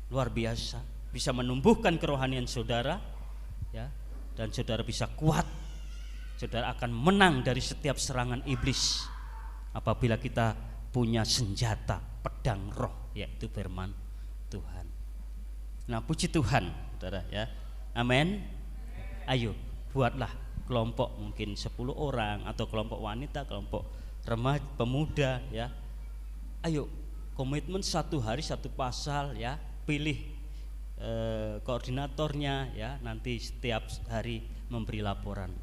luar biasa, bisa menumbuhkan kerohanian saudara ya, dan saudara bisa kuat. Saudara akan menang dari setiap serangan iblis apabila kita punya senjata pedang roh, yaitu firman Tuhan. Nah, puji Tuhan, saudara ya. Amin. Ayo buatlah kelompok mungkin 10 orang atau kelompok wanita, kelompok remaja, pemuda ya. Ayo komitmen 1 hari 1 pasal ya. Pilih koordinatornya ya, nanti setiap hari memberi laporan.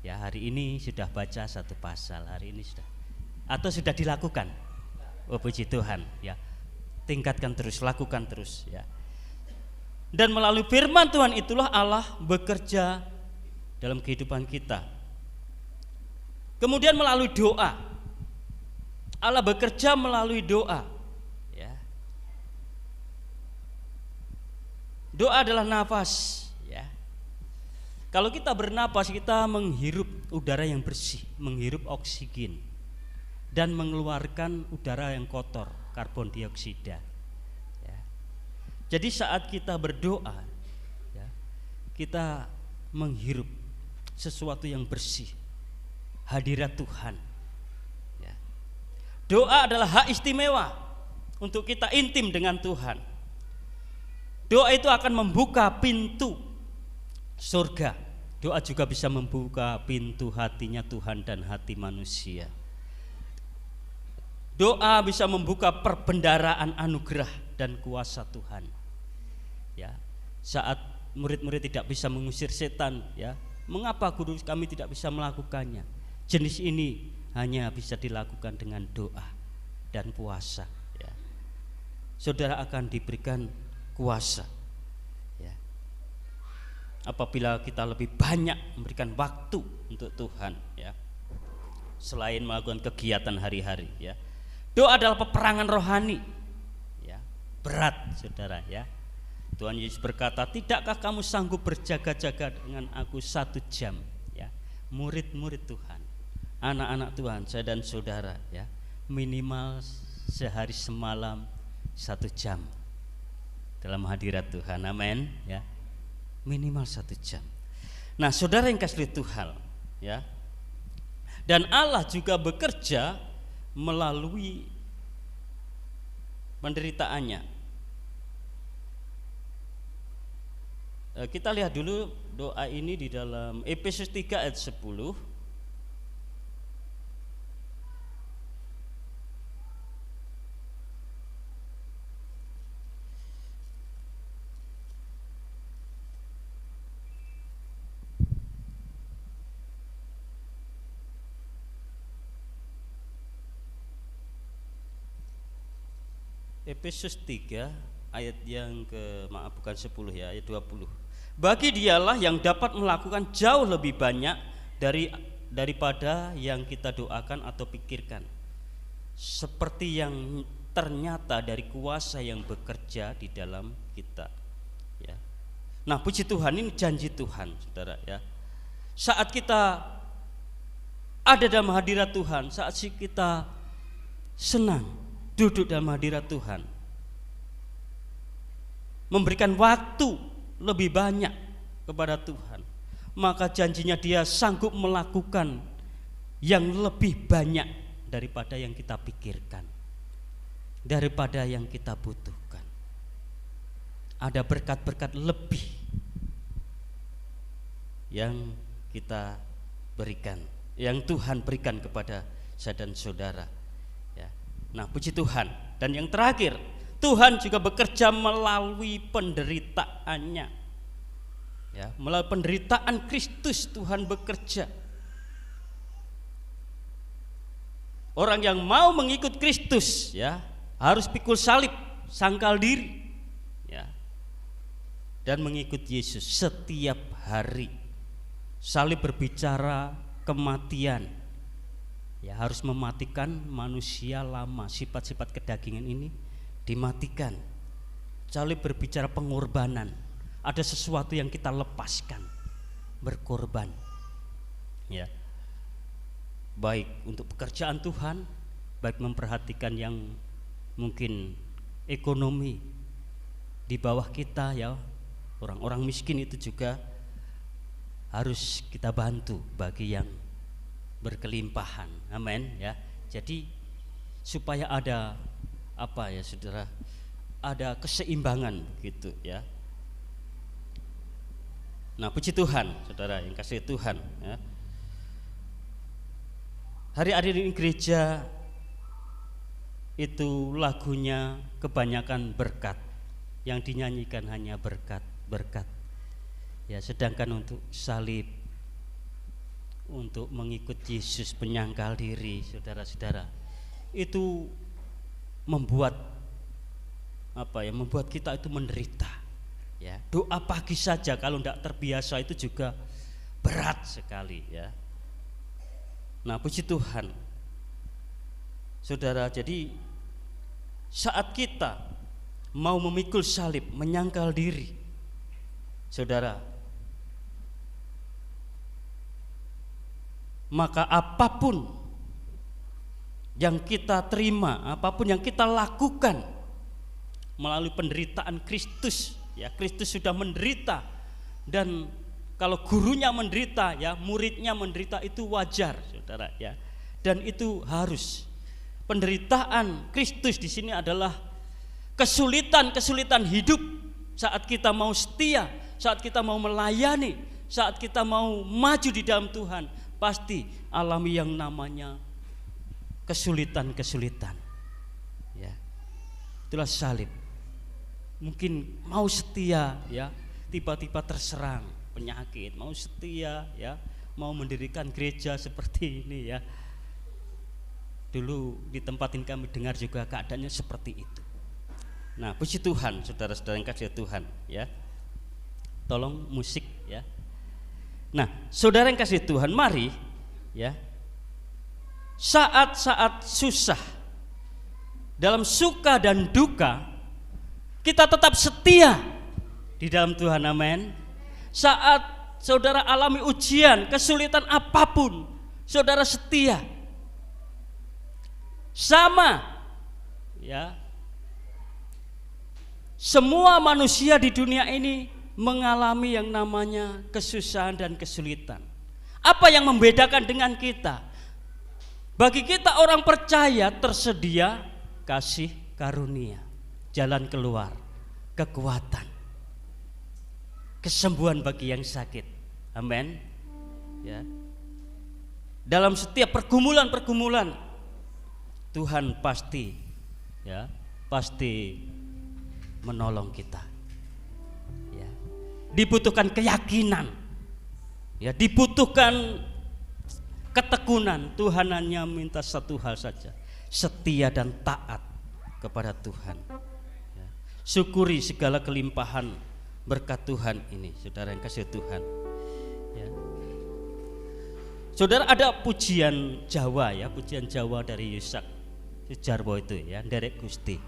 Ya, hari ini sudah baca 1 pasal, hari ini sudah, atau sudah dilakukan. Oh puji Tuhan ya. Tingkatkan terus, lakukan terus ya. Dan melalui firman Tuhan itulah Allah bekerja dalam kehidupan kita. Kemudian melalui doa. Allah bekerja melalui doa ya. Doa adalah nafas ya. Kalau kita bernapas, kita menghirup udara yang bersih, menghirup oksigen, dan mengeluarkan udara yang kotor, karbon dioksida ya. Jadi saat kita berdoa ya, kita menghirup sesuatu yang bersih, hadirat Tuhan ya. Doa adalah hak istimewa untuk kita intim dengan Tuhan. Doa itu akan membuka pintu surga. Doa juga bisa membuka pintu hatinya Tuhan dan hati manusia. Doa bisa membuka perbendaharaan anugerah dan kuasa Tuhan ya. Saat murid-murid tidak bisa mengusir setan ya, mengapa guru kami tidak bisa melakukannya? Jenis ini hanya bisa dilakukan dengan doa dan puasa ya. Saudara akan diberikan kuasa ya, apabila kita lebih banyak memberikan waktu untuk Tuhan ya, selain melakukan kegiatan hari-hari ya. Doa adalah peperangan rohani ya, berat saudara ya. Tuhan Yesus berkata, tidakkah kamu sanggup berjaga-jaga dengan aku 1 jam ya. Murid-murid Tuhan, anak-anak Tuhan, saya dan saudara ya, minimal sehari semalam 1 jam dalam hadirat Tuhan. Amin ya. Minimal 1 jam. Nah, saudara yang kasih Tuhan ya, dan Allah juga bekerja melalui penderitaannya. Kita lihat dulu doa ini di dalam Efesus 3 ayat 10. Efesus 3 ayat yang bukan 10 ya, ayat 20. Bagi dialah yang dapat melakukan jauh lebih banyak daripada yang kita doakan atau pikirkan, seperti yang ternyata dari kuasa yang bekerja di dalam kita ya. Nah, puji Tuhan, ini janji Tuhan saudara ya. Saat kita ada dalam hadirat Tuhan, saat kita senang duduk dalam hadirat Tuhan, memberikan waktu lebih banyak kepada Tuhan, maka janjinya Dia sanggup melakukan yang lebih banyak daripada yang kita pikirkan, daripada yang kita butuhkan. Ada berkat-berkat lebih yang kita berikan, yang Tuhan berikan kepada saya dan saudara. Nah, puji Tuhan. Dan yang terakhir, Tuhan juga bekerja melalui penderitaannya ya, melalui penderitaan Kristus Tuhan bekerja. Orang yang mau mengikut Kristus ya, harus pikul salib, sangkal diri ya, dan mengikut Yesus setiap hari Salib berbicara kematian. Ya, harus mematikan manusia lama, sifat-sifat kedagingan ini dimatikan. Salib berbicara pengorbanan. Ada sesuatu yang kita lepaskan, berkorban. Ya. Baik untuk pekerjaan Tuhan, baik memperhatikan yang mungkin ekonomi di bawah kita, ya, orang-orang miskin itu juga harus kita bantu bagi yang berkelimpahan. Amin, ya. Jadi supaya ada apa ya saudara, ada keseimbangan gitu ya. Nah, puji Tuhan saudara yang kasih Tuhan ya. Hari-hari ini gereja itu lagunya kebanyakan berkat, yang dinyanyikan hanya berkat, berkat. Ya, sedangkan untuk salib, untuk mengikut Yesus, penyangkal diri, saudara-saudara, itu membuat apa ya? Membuat kita itu menderita. Ya, doa pagi saja kalau tidak terbiasa itu juga berat sekali ya. Nah, puji Tuhan, saudara. Jadi saat kita mau memikul salib, menyangkal diri, saudara, maka apapun yang kita terima, apapun yang kita lakukan melalui penderitaan Kristus, ya, Kristus sudah menderita, dan kalau gurunya menderita, ya, muridnya menderita, itu wajar, saudara, ya. Dan itu harus. Penderitaan Kristus di sini adalah kesulitan-kesulitan hidup saat kita mau setia, saat kita mau melayani, saat kita mau maju di dalam Tuhan, pasti alami yang namanya kesulitan-kesulitan. Ya. Itulah salib. Mungkin mau setia, ya, tiba-tiba terserang penyakit, mau setia, ya, mau mendirikan gereja seperti ini, ya. Dulu di tempat ini kami dengar juga keadaannya seperti itu. Nah, puji Tuhan, saudara-saudara yang kasih Tuhan, ya. Tolong musik, ya. Nah, saudara yang kasih Tuhan, mari, ya, saat-saat susah, dalam suka dan duka, kita tetap setia di dalam Tuhan, amin. Saat saudara alami ujian, kesulitan apapun, saudara setia. Sama, ya. Semua manusia di dunia ini mengalami yang namanya kesusahan dan kesulitan. Apa yang membedakan dengan kita? Bagi kita orang percaya tersedia kasih karunia, jalan keluar, kekuatan, kesembuhan bagi yang sakit. Amin. Ya. Dalam setiap pergumulan-pergumulan, Tuhan pasti, ya, pasti menolong kita. Ya. Dibutuhkan keyakinan, ya, dibutuhkan ketekunan. Tuhan hanya minta satu hal saja, setia dan taat kepada Tuhan. Ya. Syukuri segala kelimpahan berkat Tuhan ini, saudara yang kasih Tuhan. Ya. Saudara, ada pujian Jawa, ya, pujian Jawa dari Yusak Sujarwo itu, ya, Nderek Gusti.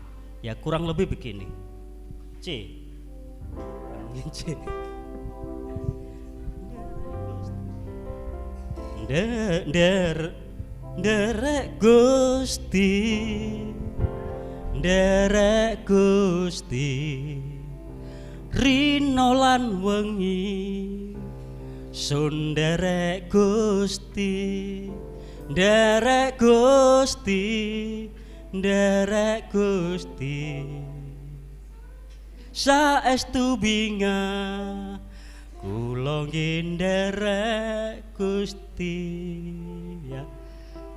Ya, kurang lebih begini. C. Nderek Gusti, nderek Gusti, rino lan wengi, sun nderek Gusti, nderek Gusti, nderek Gusti, saestu binga kula nderek Gusti. Ya.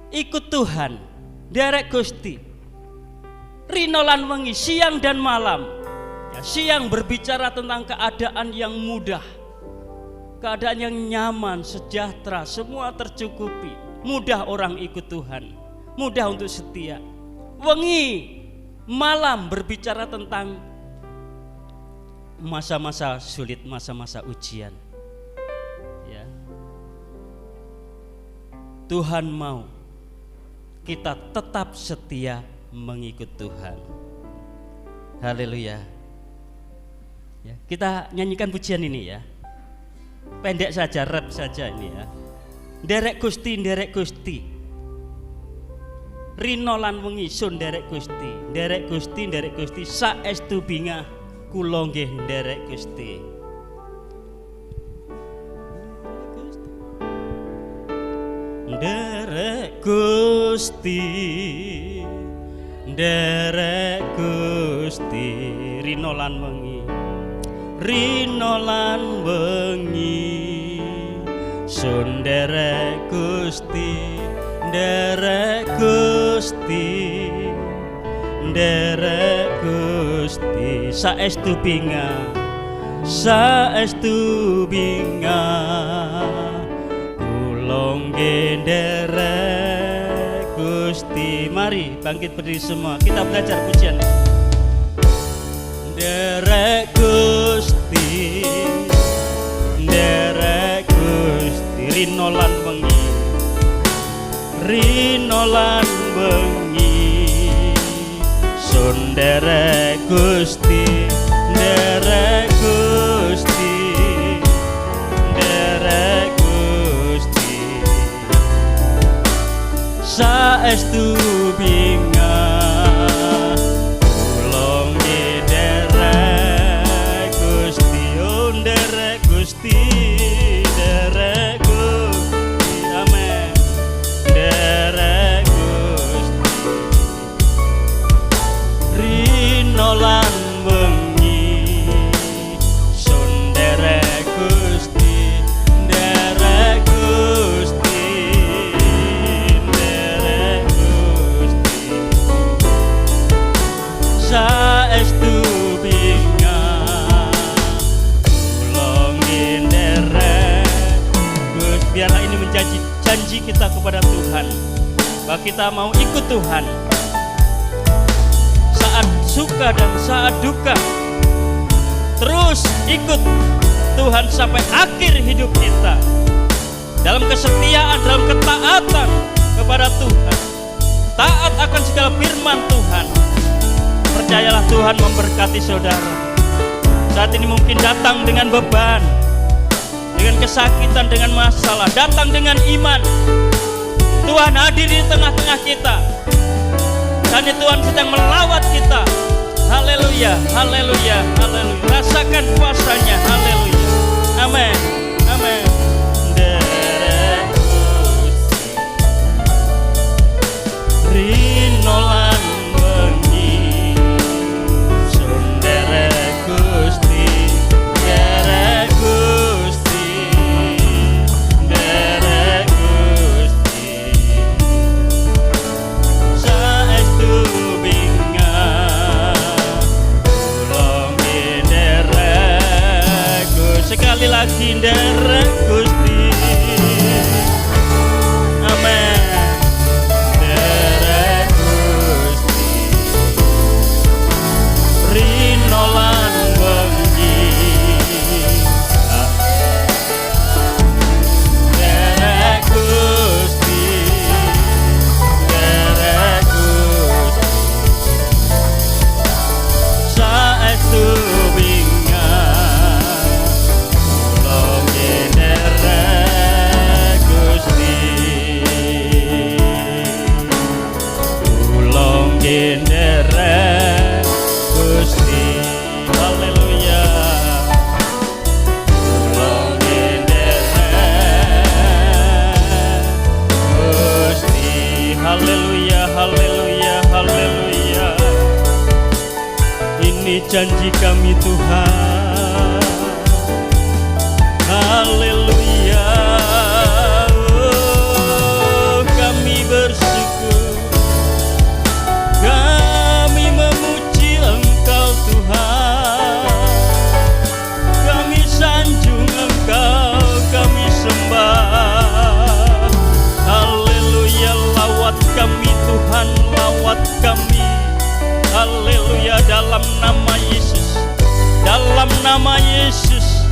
Ikut Tuhan, nderek Gusti, rino lan wengi, siang dan malam. Ya, siang berbicara tentang keadaan yang mudah, keadaan yang nyaman, sejahtera, semua tercukupi. Mudah orang ikut Tuhan, mudah untuk setia. Wengi, malam berbicara tentang masa-masa sulit, masa-masa ujian. Ya. Tuhan mau kita tetap setia mengikut Tuhan. Haleluya. Ya, kita nyanyikan pujian ini ya. Pendek saja, rap saja ini ya. Nderek Gusti, nderek Gusti. Rino lan wengi sun nderek Gusti. Nderek Gusti, nderek Gusti, saestu bingah kula nggih nderek Gusti. Nderek Gusti, nderek Gusti, rino lan wengi, rino lan wengi, sun nderek Gusti, nderek Gusti, nderek Gusti, saestu bingah, saestu bingah. Longge nderek Gusti. Mari bangkit berdiri semua, kita belajar pujian. Nderek Gusti, nderek Gusti, rino lan wengi, rino lan wengi, sun nderek Gusti, nderek Gusti, nderek saestu bingah kula nderek Gusti, oh nderek Gusti, nderek Gusti, amen, nderek Gusti, rino lan wengi, sun nderek Gusti, nderek Gusti, saestu bingah kula nderek Gusti. Biarlah ini menjadi janji kita kepada Tuhan bahwa kita mau ikut Tuhan saat suka dan saat duka, terus ikut Tuhan sampai akhir hidup kita dalam kesetiaan, dalam ketaatan kepada Tuhan, taat akan segala firman Tuhan. Percayalah Tuhan memberkati saudara. Saat ini mungkin datang dengan beban, dengan kesakitan, dengan masalah, datang dengan iman. Tuhan hadir di tengah-tengah kita. Saat ini Tuhan sedang melawat kita. Haleluya, haleluya, haleluya. Rasakan kuasanya, haleluya. Amin, amin. Nderek Gusti, rino lan wengi, sun nderek Gusti, nderek Gusti, nderek Gusti, saestu bingah kula nderek Gusti. Sekali lagi nderek Gusti, amen. Nderek Gusti, rino lan wengi, nderek Gusti, nderek Gusti, saestu bingah kula nderek Gusti, kula nderek Gusti. Haleluya, kula nderek Gusti. Haleluya, haleluya, haleluya. Ini janji kami Tuhan. Haleluya, oh, kami bersyukur, kami memuji Engkau Tuhan, kami sanjung Engkau, kami sembah. Haleluya, lawat kami Tuhan, lawat kami. Haleluya, dalam nama Yesus, dalam nama Yesus.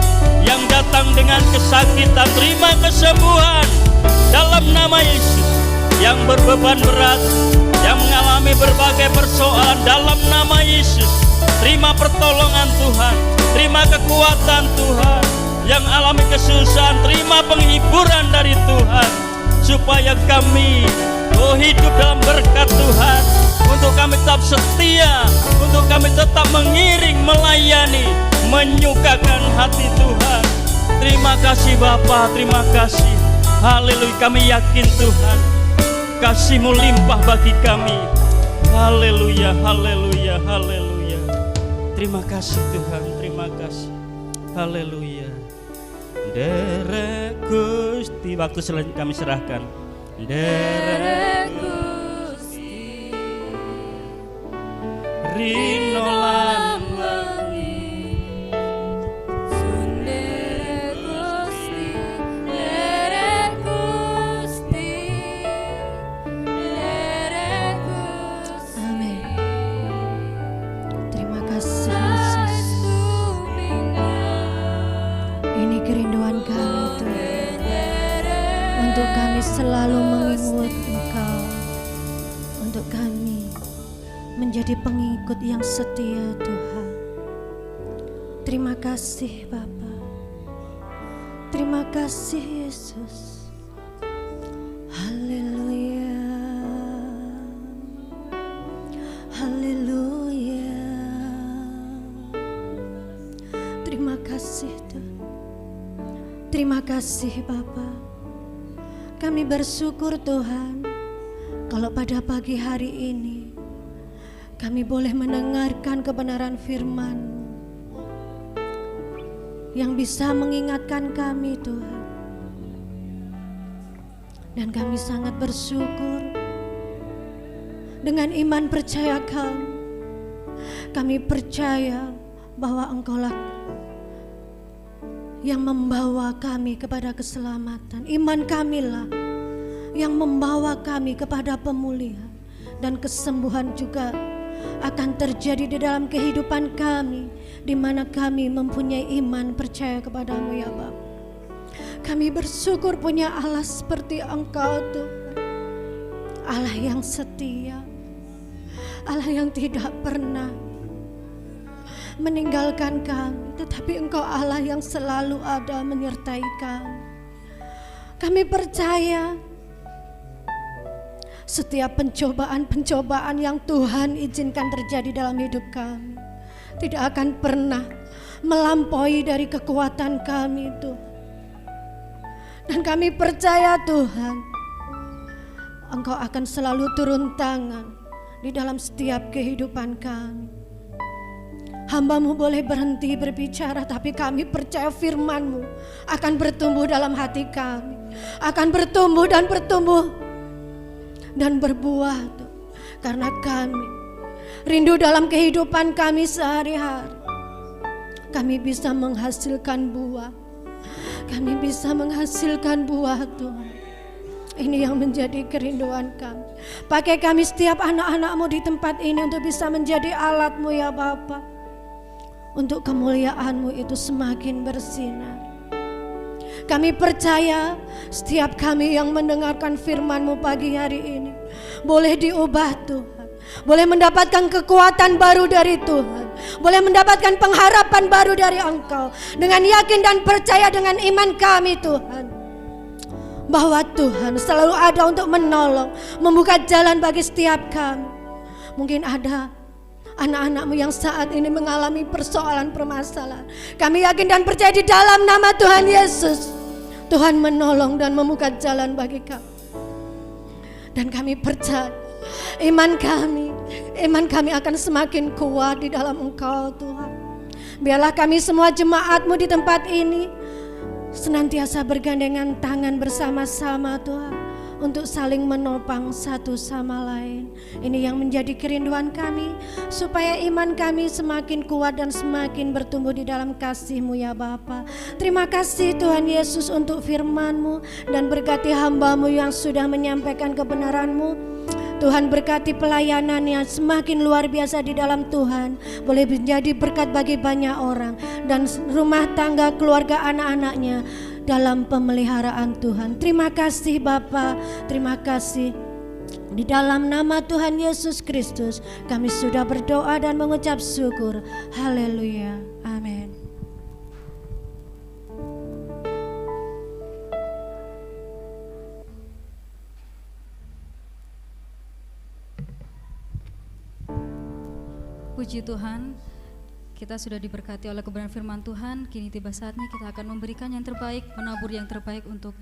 Yang datang dengan kesakitan, terima kesembuhan dalam nama Yesus. Yang berbeban berat, yang mengalami berbagai persoalan, dalam nama Yesus, terima pertolongan Tuhan, terima kekuatan Tuhan. Yang alami kesusahan, terima penghiburan dari Tuhan, supaya kami hidup dalam berkat Tuhan, untuk kami tetap setia, untuk kami tetap mengiring, melayani, menyukakan hati Tuhan. Terima kasih Bapa, terima kasih. Haleluya, kami yakin Tuhan, kasih-Mu limpah bagi kami. Haleluya, haleluya, haleluya. Terima kasih Tuhan, terima kasih. Haleluya. Derek Gusti, waktu selanjutnya kami serahkan. Derek Gusti, rinolan wengi, sun derek Gusti, derek Gusti, derek Gusti. Amin. Terima kasih Yesus. Ini kerinduan kami Tuhan, untuk kami selalu mengingat Engkau, untuk kami menjadi pengikut yang setia Tuhan. Terima kasih Bapa, terima kasih Yesus. Haleluya, haleluya. Terima kasih Tuhan, terima kasih Bapa. Kami bersyukur Tuhan, kalau pada pagi hari ini kami boleh mendengarkan kebenaran firman yang bisa mengingatkan kami Tuhan. Dan kami sangat bersyukur, dengan iman percaya kami percaya bahwa Engkaulah yang membawa kami kepada keselamatan. Iman kamilah yang membawa kami kepada pemulihan, dan kesembuhan juga akan terjadi di dalam kehidupan kami, di mana kami mempunyai iman percaya kepadamu ya Bapa. Kami bersyukur punya Allah seperti Engkau Tuhan, Allah yang setia, Allah yang tidak pernah meninggalkan kami, tetapi Engkau Allah yang selalu ada menyertai kami. Kami percaya setiap pencobaan-pencobaan yang Tuhan izinkan terjadi dalam hidup kami tidak akan pernah melampaui dari kekuatan kami Tuhan. Dan kami percaya Tuhan, Engkau akan selalu turun tangan di dalam setiap kehidupan kami. Hamba-Mu boleh berhenti berbicara, tapi kami percaya firman-Mu akan bertumbuh dalam hati kami, akan bertumbuh dan berbuah Tuh. Karena kami rindu dalam kehidupan kami sehari-hari, kami bisa menghasilkan buah, kami bisa menghasilkan buah Tuhan. Ini yang menjadi kerinduan kami. Pakai kami setiap anak-anak-Mu di tempat ini untuk bisa menjadi alat-Mu ya Bapa, untuk kemuliaan-Mu itu semakin bersinar. Kami percaya setiap kami yang mendengarkan firman-Mu pagi hari ini boleh diubah Tuhan, boleh mendapatkan kekuatan baru dari Tuhan, boleh mendapatkan pengharapan baru dari Engkau. Dengan yakin dan percaya dengan iman kami Tuhan, bahwa Tuhan selalu ada untuk menolong, membuka jalan bagi setiap kami. Mungkin ada anak-anak-Mu yang saat ini mengalami persoalan permasalahan. Kami yakin dan percaya di dalam nama Tuhan Yesus, Tuhan menolong dan membuka jalan bagi kami. Dan kami percaya iman kami akan semakin kuat di dalam Engkau Tuhan. Biarlah kami semua jemaat-Mu di tempat ini senantiasa bergandengan tangan bersama-sama Tuhan, untuk saling menopang satu sama lain. Ini yang menjadi kerinduan kami, supaya iman kami semakin kuat dan semakin bertumbuh di dalam kasih-Mu ya Bapa. Terima kasih Tuhan Yesus untuk firman-Mu, dan berkati hamba-Mu yang sudah menyampaikan kebenaran-Mu. Tuhan berkati pelayanannya semakin luar biasa di dalam Tuhan, boleh menjadi berkat bagi banyak orang, dan rumah tangga keluarga anak-anaknya dalam pemeliharaan Tuhan. Terima kasih Bapa, terima kasih. Di dalam nama Tuhan Yesus Kristus kami sudah berdoa dan mengucap syukur. Haleluya. Amin. Puji Tuhan, kita sudah diberkati oleh kebenaran firman Tuhan. Kini tiba saatnya kita akan memberikan yang terbaik, menabur yang terbaik untuk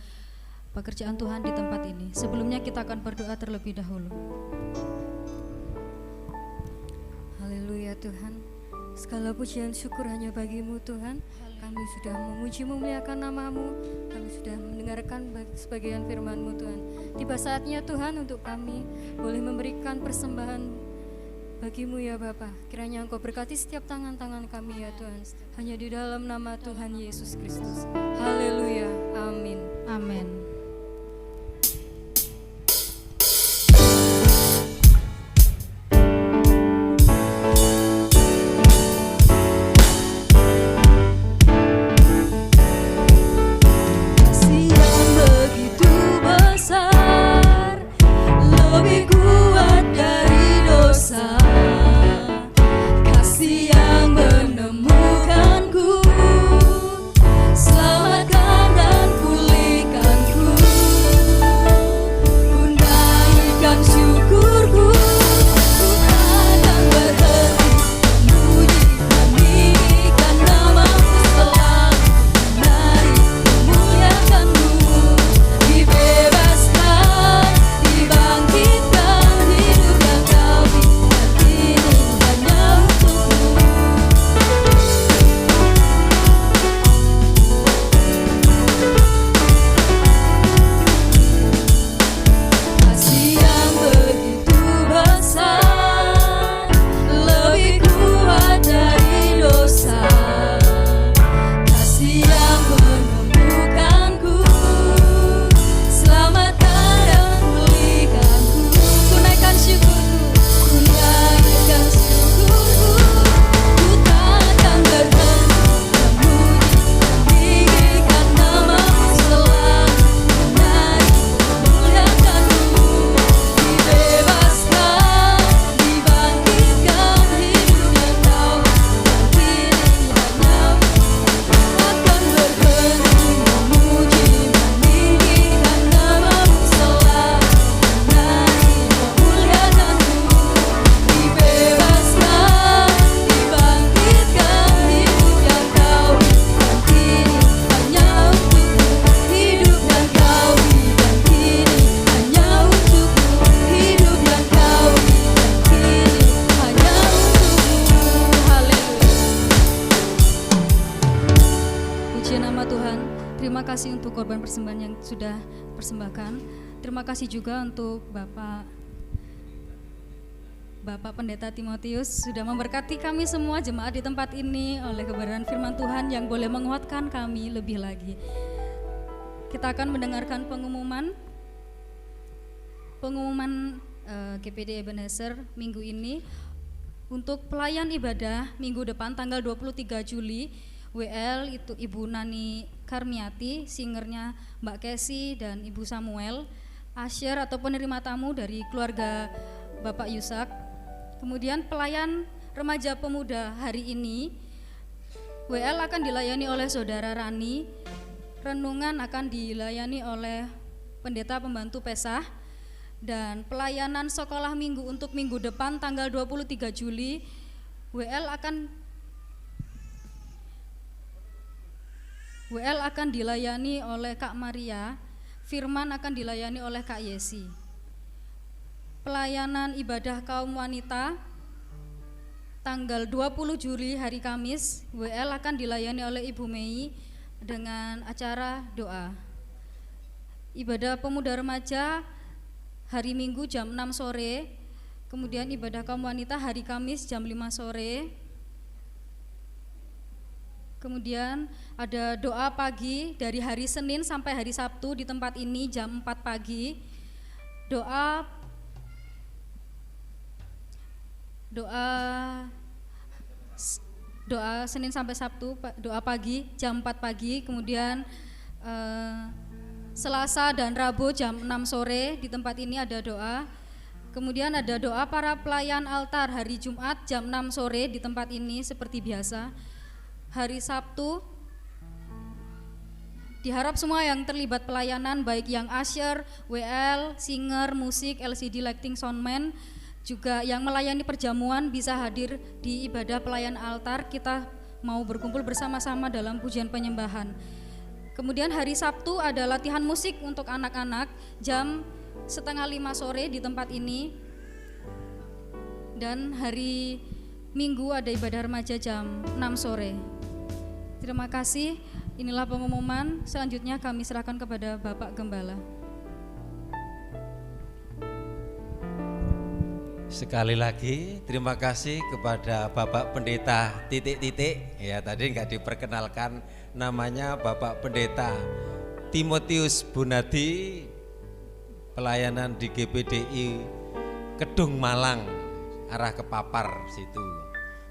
pekerjaan Tuhan di tempat ini. Sebelumnya kita akan berdoa terlebih dahulu. Haleluya Tuhan, segala pujian syukur hanya bagi-Mu Tuhan. Kami sudah memuji memuliakan nama-Mu, kami sudah mendengarkan sebagian firman-Mu Tuhan. Tiba saatnya Tuhan untuk kami boleh memberikan persembahan bagi-Mu ya Bapa. Kiranya Engkau berkati setiap tangan-tangan kami ya Tuhan, hanya di dalam nama Tuhan Yesus Kristus. Haleluya, amin. Amin. Kasih yang begitu besar, lebih kuat dari dosa. Kasih yang menemukanku, selamatkan dan pulihkanku. Ku naikkan syukurku, ku akan berhenti memuji meninggikan nama-Mu selalu. Mari memuliakan-Mu, dibebaskan, dibangkitkan, hidup yang Kau berikan ini hanya untuk-Mu. Kasih yang begitu besar, lebih kuat dari dosa. Kasih yang menemukanku, selamatkan dan pulihkanku. Ku naikkan syukurku, ku naikkan syukurku. Ku takkan berhenti memuji meninggikan nama-Mu selalu. Mari memuliakan-Mu, dibebaskan, dibangkitkan, hidup yang Kau berikan kini hanya akan berhenti memuji meninggikan nama-Mu selalu. Mari memuliakan-Mu, dibebaskan, dibangkitkan, hidup yang Kau berikan kini hanya untuk-Mu. Hidup yang Kau berikan kini hanya untuk-Mu. Hidup yang Kau berikan kini hanya untuk-Mu. Haleluya. Puji nama Tuhan. Terima kasih untuk korban persembahan yang sudah persembahkan. Terima kasih juga untuk Bapak Pendeta Timotius sudah memberkati kami semua jemaat di tempat ini oleh kebenaran firman Tuhan yang boleh menguatkan kami lebih lagi. Kita akan mendengarkan pengumuman GPD Ebenezer minggu ini. Untuk pelayan ibadah minggu depan tanggal 23 Juli, WL itu Ibu Nani Karmiati, singernya Mbak Kesi dan Ibu Samuel, Asher atau penerima tamu dari keluarga Bapak Yusak. Kemudian pelayan remaja pemuda hari ini, WL akan dilayani oleh Saudara Rani, renungan akan dilayani oleh Pendeta Pembantu Pesah, dan pelayanan sekolah minggu untuk minggu depan tanggal 23 Juli, WL akan dilayani oleh Kak Maria, firman akan dilayani oleh Kak Yesi. Pelayanan ibadah kaum wanita tanggal 20 Juli hari Kamis, WL akan dilayani oleh Ibu Mei dengan acara doa. Ibadah pemuda remaja hari Minggu jam 6 sore, kemudian ibadah kaum wanita hari Kamis jam 5 sore. Kemudian ada doa pagi dari hari Senin sampai hari Sabtu di tempat ini jam 4 pagi. Doa Senin sampai Sabtu, doa pagi jam 4 pagi. Kemudian Selasa dan Rabu jam 6 sore di tempat ini ada doa. Kemudian ada doa para pelayan altar hari Jumat jam 6 sore di tempat ini seperti biasa. Hari Sabtu diharap semua yang terlibat pelayanan, baik yang usher, WL, singer, musik, LCD lighting, soundman, juga yang melayani perjamuan bisa hadir di ibadah pelayan altar. Kita mau berkumpul bersama-sama dalam pujian penyembahan. Kemudian hari Sabtu ada latihan musik untuk anak-anak jam 4:30 sore di tempat ini. Dan hari Minggu ada ibadah remaja jam 6 sore. Terima kasih. Inilah pengumuman. Selanjutnya kami serahkan kepada Bapak Gembala. Sekali lagi terima kasih kepada Bapak Pendeta titik-titik. Ya, tadi nggak diperkenalkan namanya Bapak Pendeta Timotius Bunadi, pelayanan di GPDI Kedung Malang, arah ke Papar situ.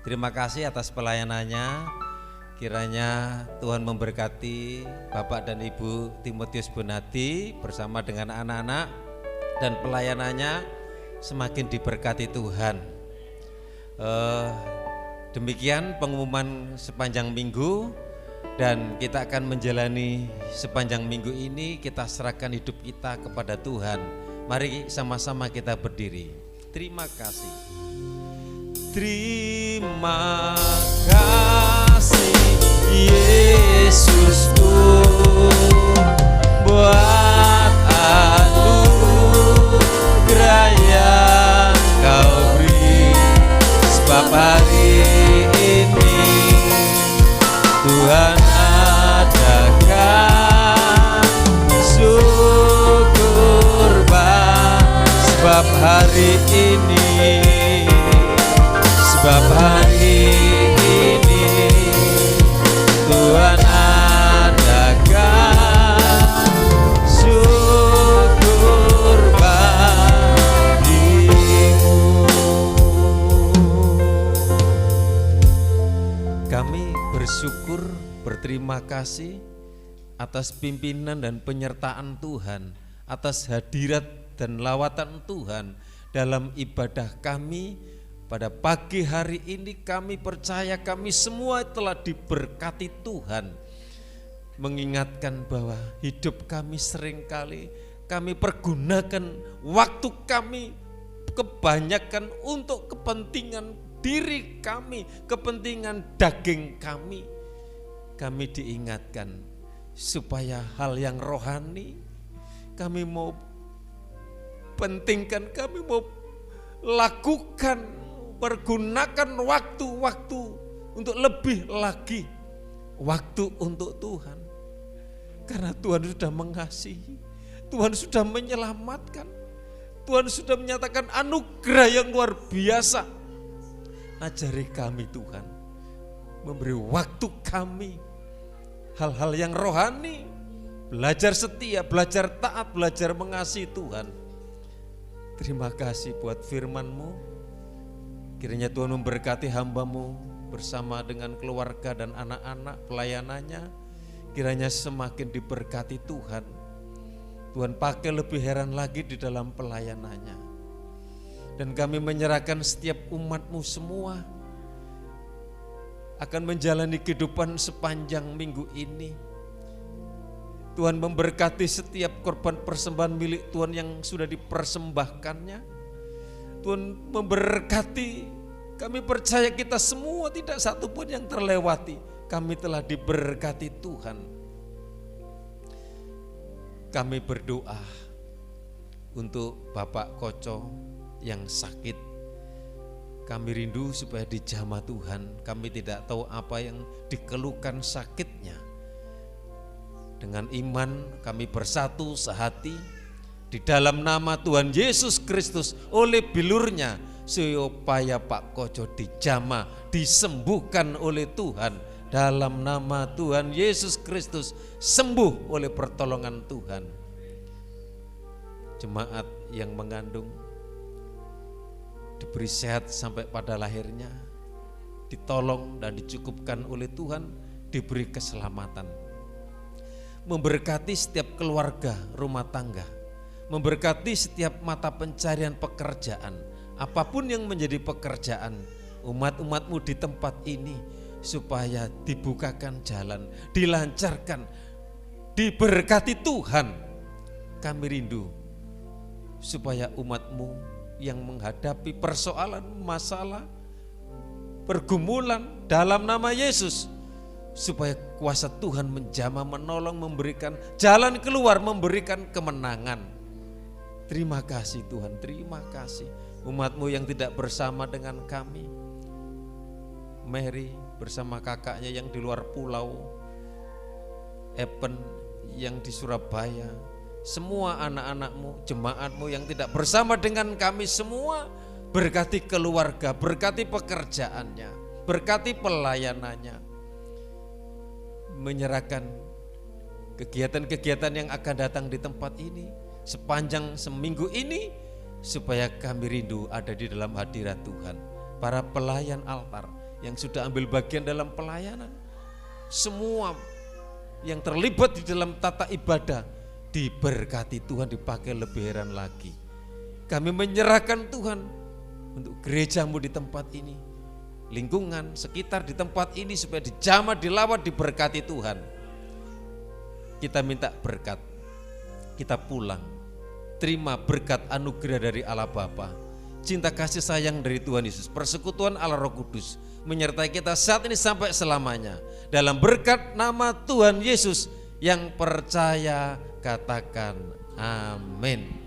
Terima kasih atas pelayanannya. Kiranya Tuhan memberkati Bapak dan Ibu Timotius Bunadi bersama dengan anak-anak, dan pelayanannya semakin diberkati Tuhan. Demikian pengumuman sepanjang minggu, dan kita akan menjalani sepanjang minggu ini. Kita serahkan hidup kita kepada Tuhan. Mari sama-sama kita berdiri. Terima kasih. Terima kasih Yesusku buat anugerah yang Kau beri, sebab hari ini Tuhan adakan syukur Bapa, sebab hari ini, sebab hari ini Tuhan adakan syukur bagimu. Kami bersyukur, berterima kasih atas pimpinan dan penyertaan Tuhan, atas hadirat dan lawatan Tuhan dalam ibadah kami pada pagi hari ini. Kami percaya kami semua telah diberkati Tuhan, mengingatkan bahwa hidup kami seringkali kami pergunakan waktu kami kebanyakan untuk kepentingan diri kami, kepentingan daging kami. Kami diingatkan supaya hal yang rohani kami mau pentingkan, kami mau lakukan, pergunakan waktu-waktu untuk lebih lagi waktu untuk Tuhan. Karena Tuhan sudah mengasihi, Tuhan sudah menyelamatkan, Tuhan sudah menyatakan anugerah yang luar biasa. Ajari kami Tuhan, memberi waktu kami hal-hal yang rohani, belajar setia, belajar taat, belajar mengasihi Tuhan. Terima kasih buat firman-Mu. Kiranya Tuhan memberkati hamba-Mu bersama dengan keluarga dan anak-anak pelayanannya. Kiranya semakin diberkati Tuhan. Tuhan pakai lebih heran lagi di dalam pelayanannya. Dan kami menyerahkan setiap umat-Mu semua akan menjalani kehidupan sepanjang minggu ini. Tuhan memberkati setiap korban persembahan milik Tuhan yang sudah dipersembahkannya. Tuhan memberkati, kami percaya kita semua tidak satu pun yang terlewati. Kami telah diberkati Tuhan. Kami berdoa untuk Bapak Koco yang sakit. Kami rindu supaya dijamah Tuhan. Kami tidak tahu apa yang dikeluhkan sakitnya. Dengan iman kami bersatu sehati di dalam nama Tuhan Yesus Kristus oleh bilurnya, supaya Pak Koco dijamah, disembuhkan oleh Tuhan. Dalam nama Tuhan Yesus Kristus, sembuh oleh pertolongan Tuhan. Jemaat yang mengandung diberi sehat sampai pada lahirnya, ditolong dan dicukupkan oleh Tuhan, diberi keselamatan. memberkati setiap keluarga rumah tangga, memberkati setiap mata pencarian pekerjaan, apapun yang menjadi pekerjaan umat-umat-Mu di tempat ini, supaya dibukakan jalan, dilancarkan, diberkati Tuhan. Kami rindu supaya umat-Mu yang menghadapi persoalan, masalah, pergumulan dalam nama Yesus, supaya kuasa Tuhan menjamah, menolong, memberikan jalan keluar, memberikan kemenangan. Terima kasih Tuhan, terima kasih. Umat-Mu yang tidak bersama dengan kami, Mary bersama kakaknya yang di luar pulau, Epen yang di Surabaya, semua anak-anak-Mu, jemaat-Mu yang tidak bersama dengan kami semua, berkati keluarga, berkati pekerjaannya, berkati pelayanannya, menyerahkan kegiatan-kegiatan yang akan datang di tempat ini sepanjang seminggu ini, supaya kami rindu ada di dalam hadirat Tuhan. Para pelayan altar yang sudah ambil bagian dalam pelayanan, semua yang terlibat di dalam tata ibadah, diberkati Tuhan, dipakai lebih heran lagi. Kami menyerahkan Tuhan untuk gereja-Mu di tempat ini, lingkungan sekitar di tempat ini, supaya dijamah, dilawat, diberkati Tuhan. Kita minta berkat, kita pulang, terima berkat anugerah dari Allah Bapa, cinta kasih sayang dari Tuhan Yesus, persekutuan Allah Roh Kudus menyertai kita saat ini sampai selamanya. Dalam berkat nama Tuhan Yesus, yang percaya katakan amin.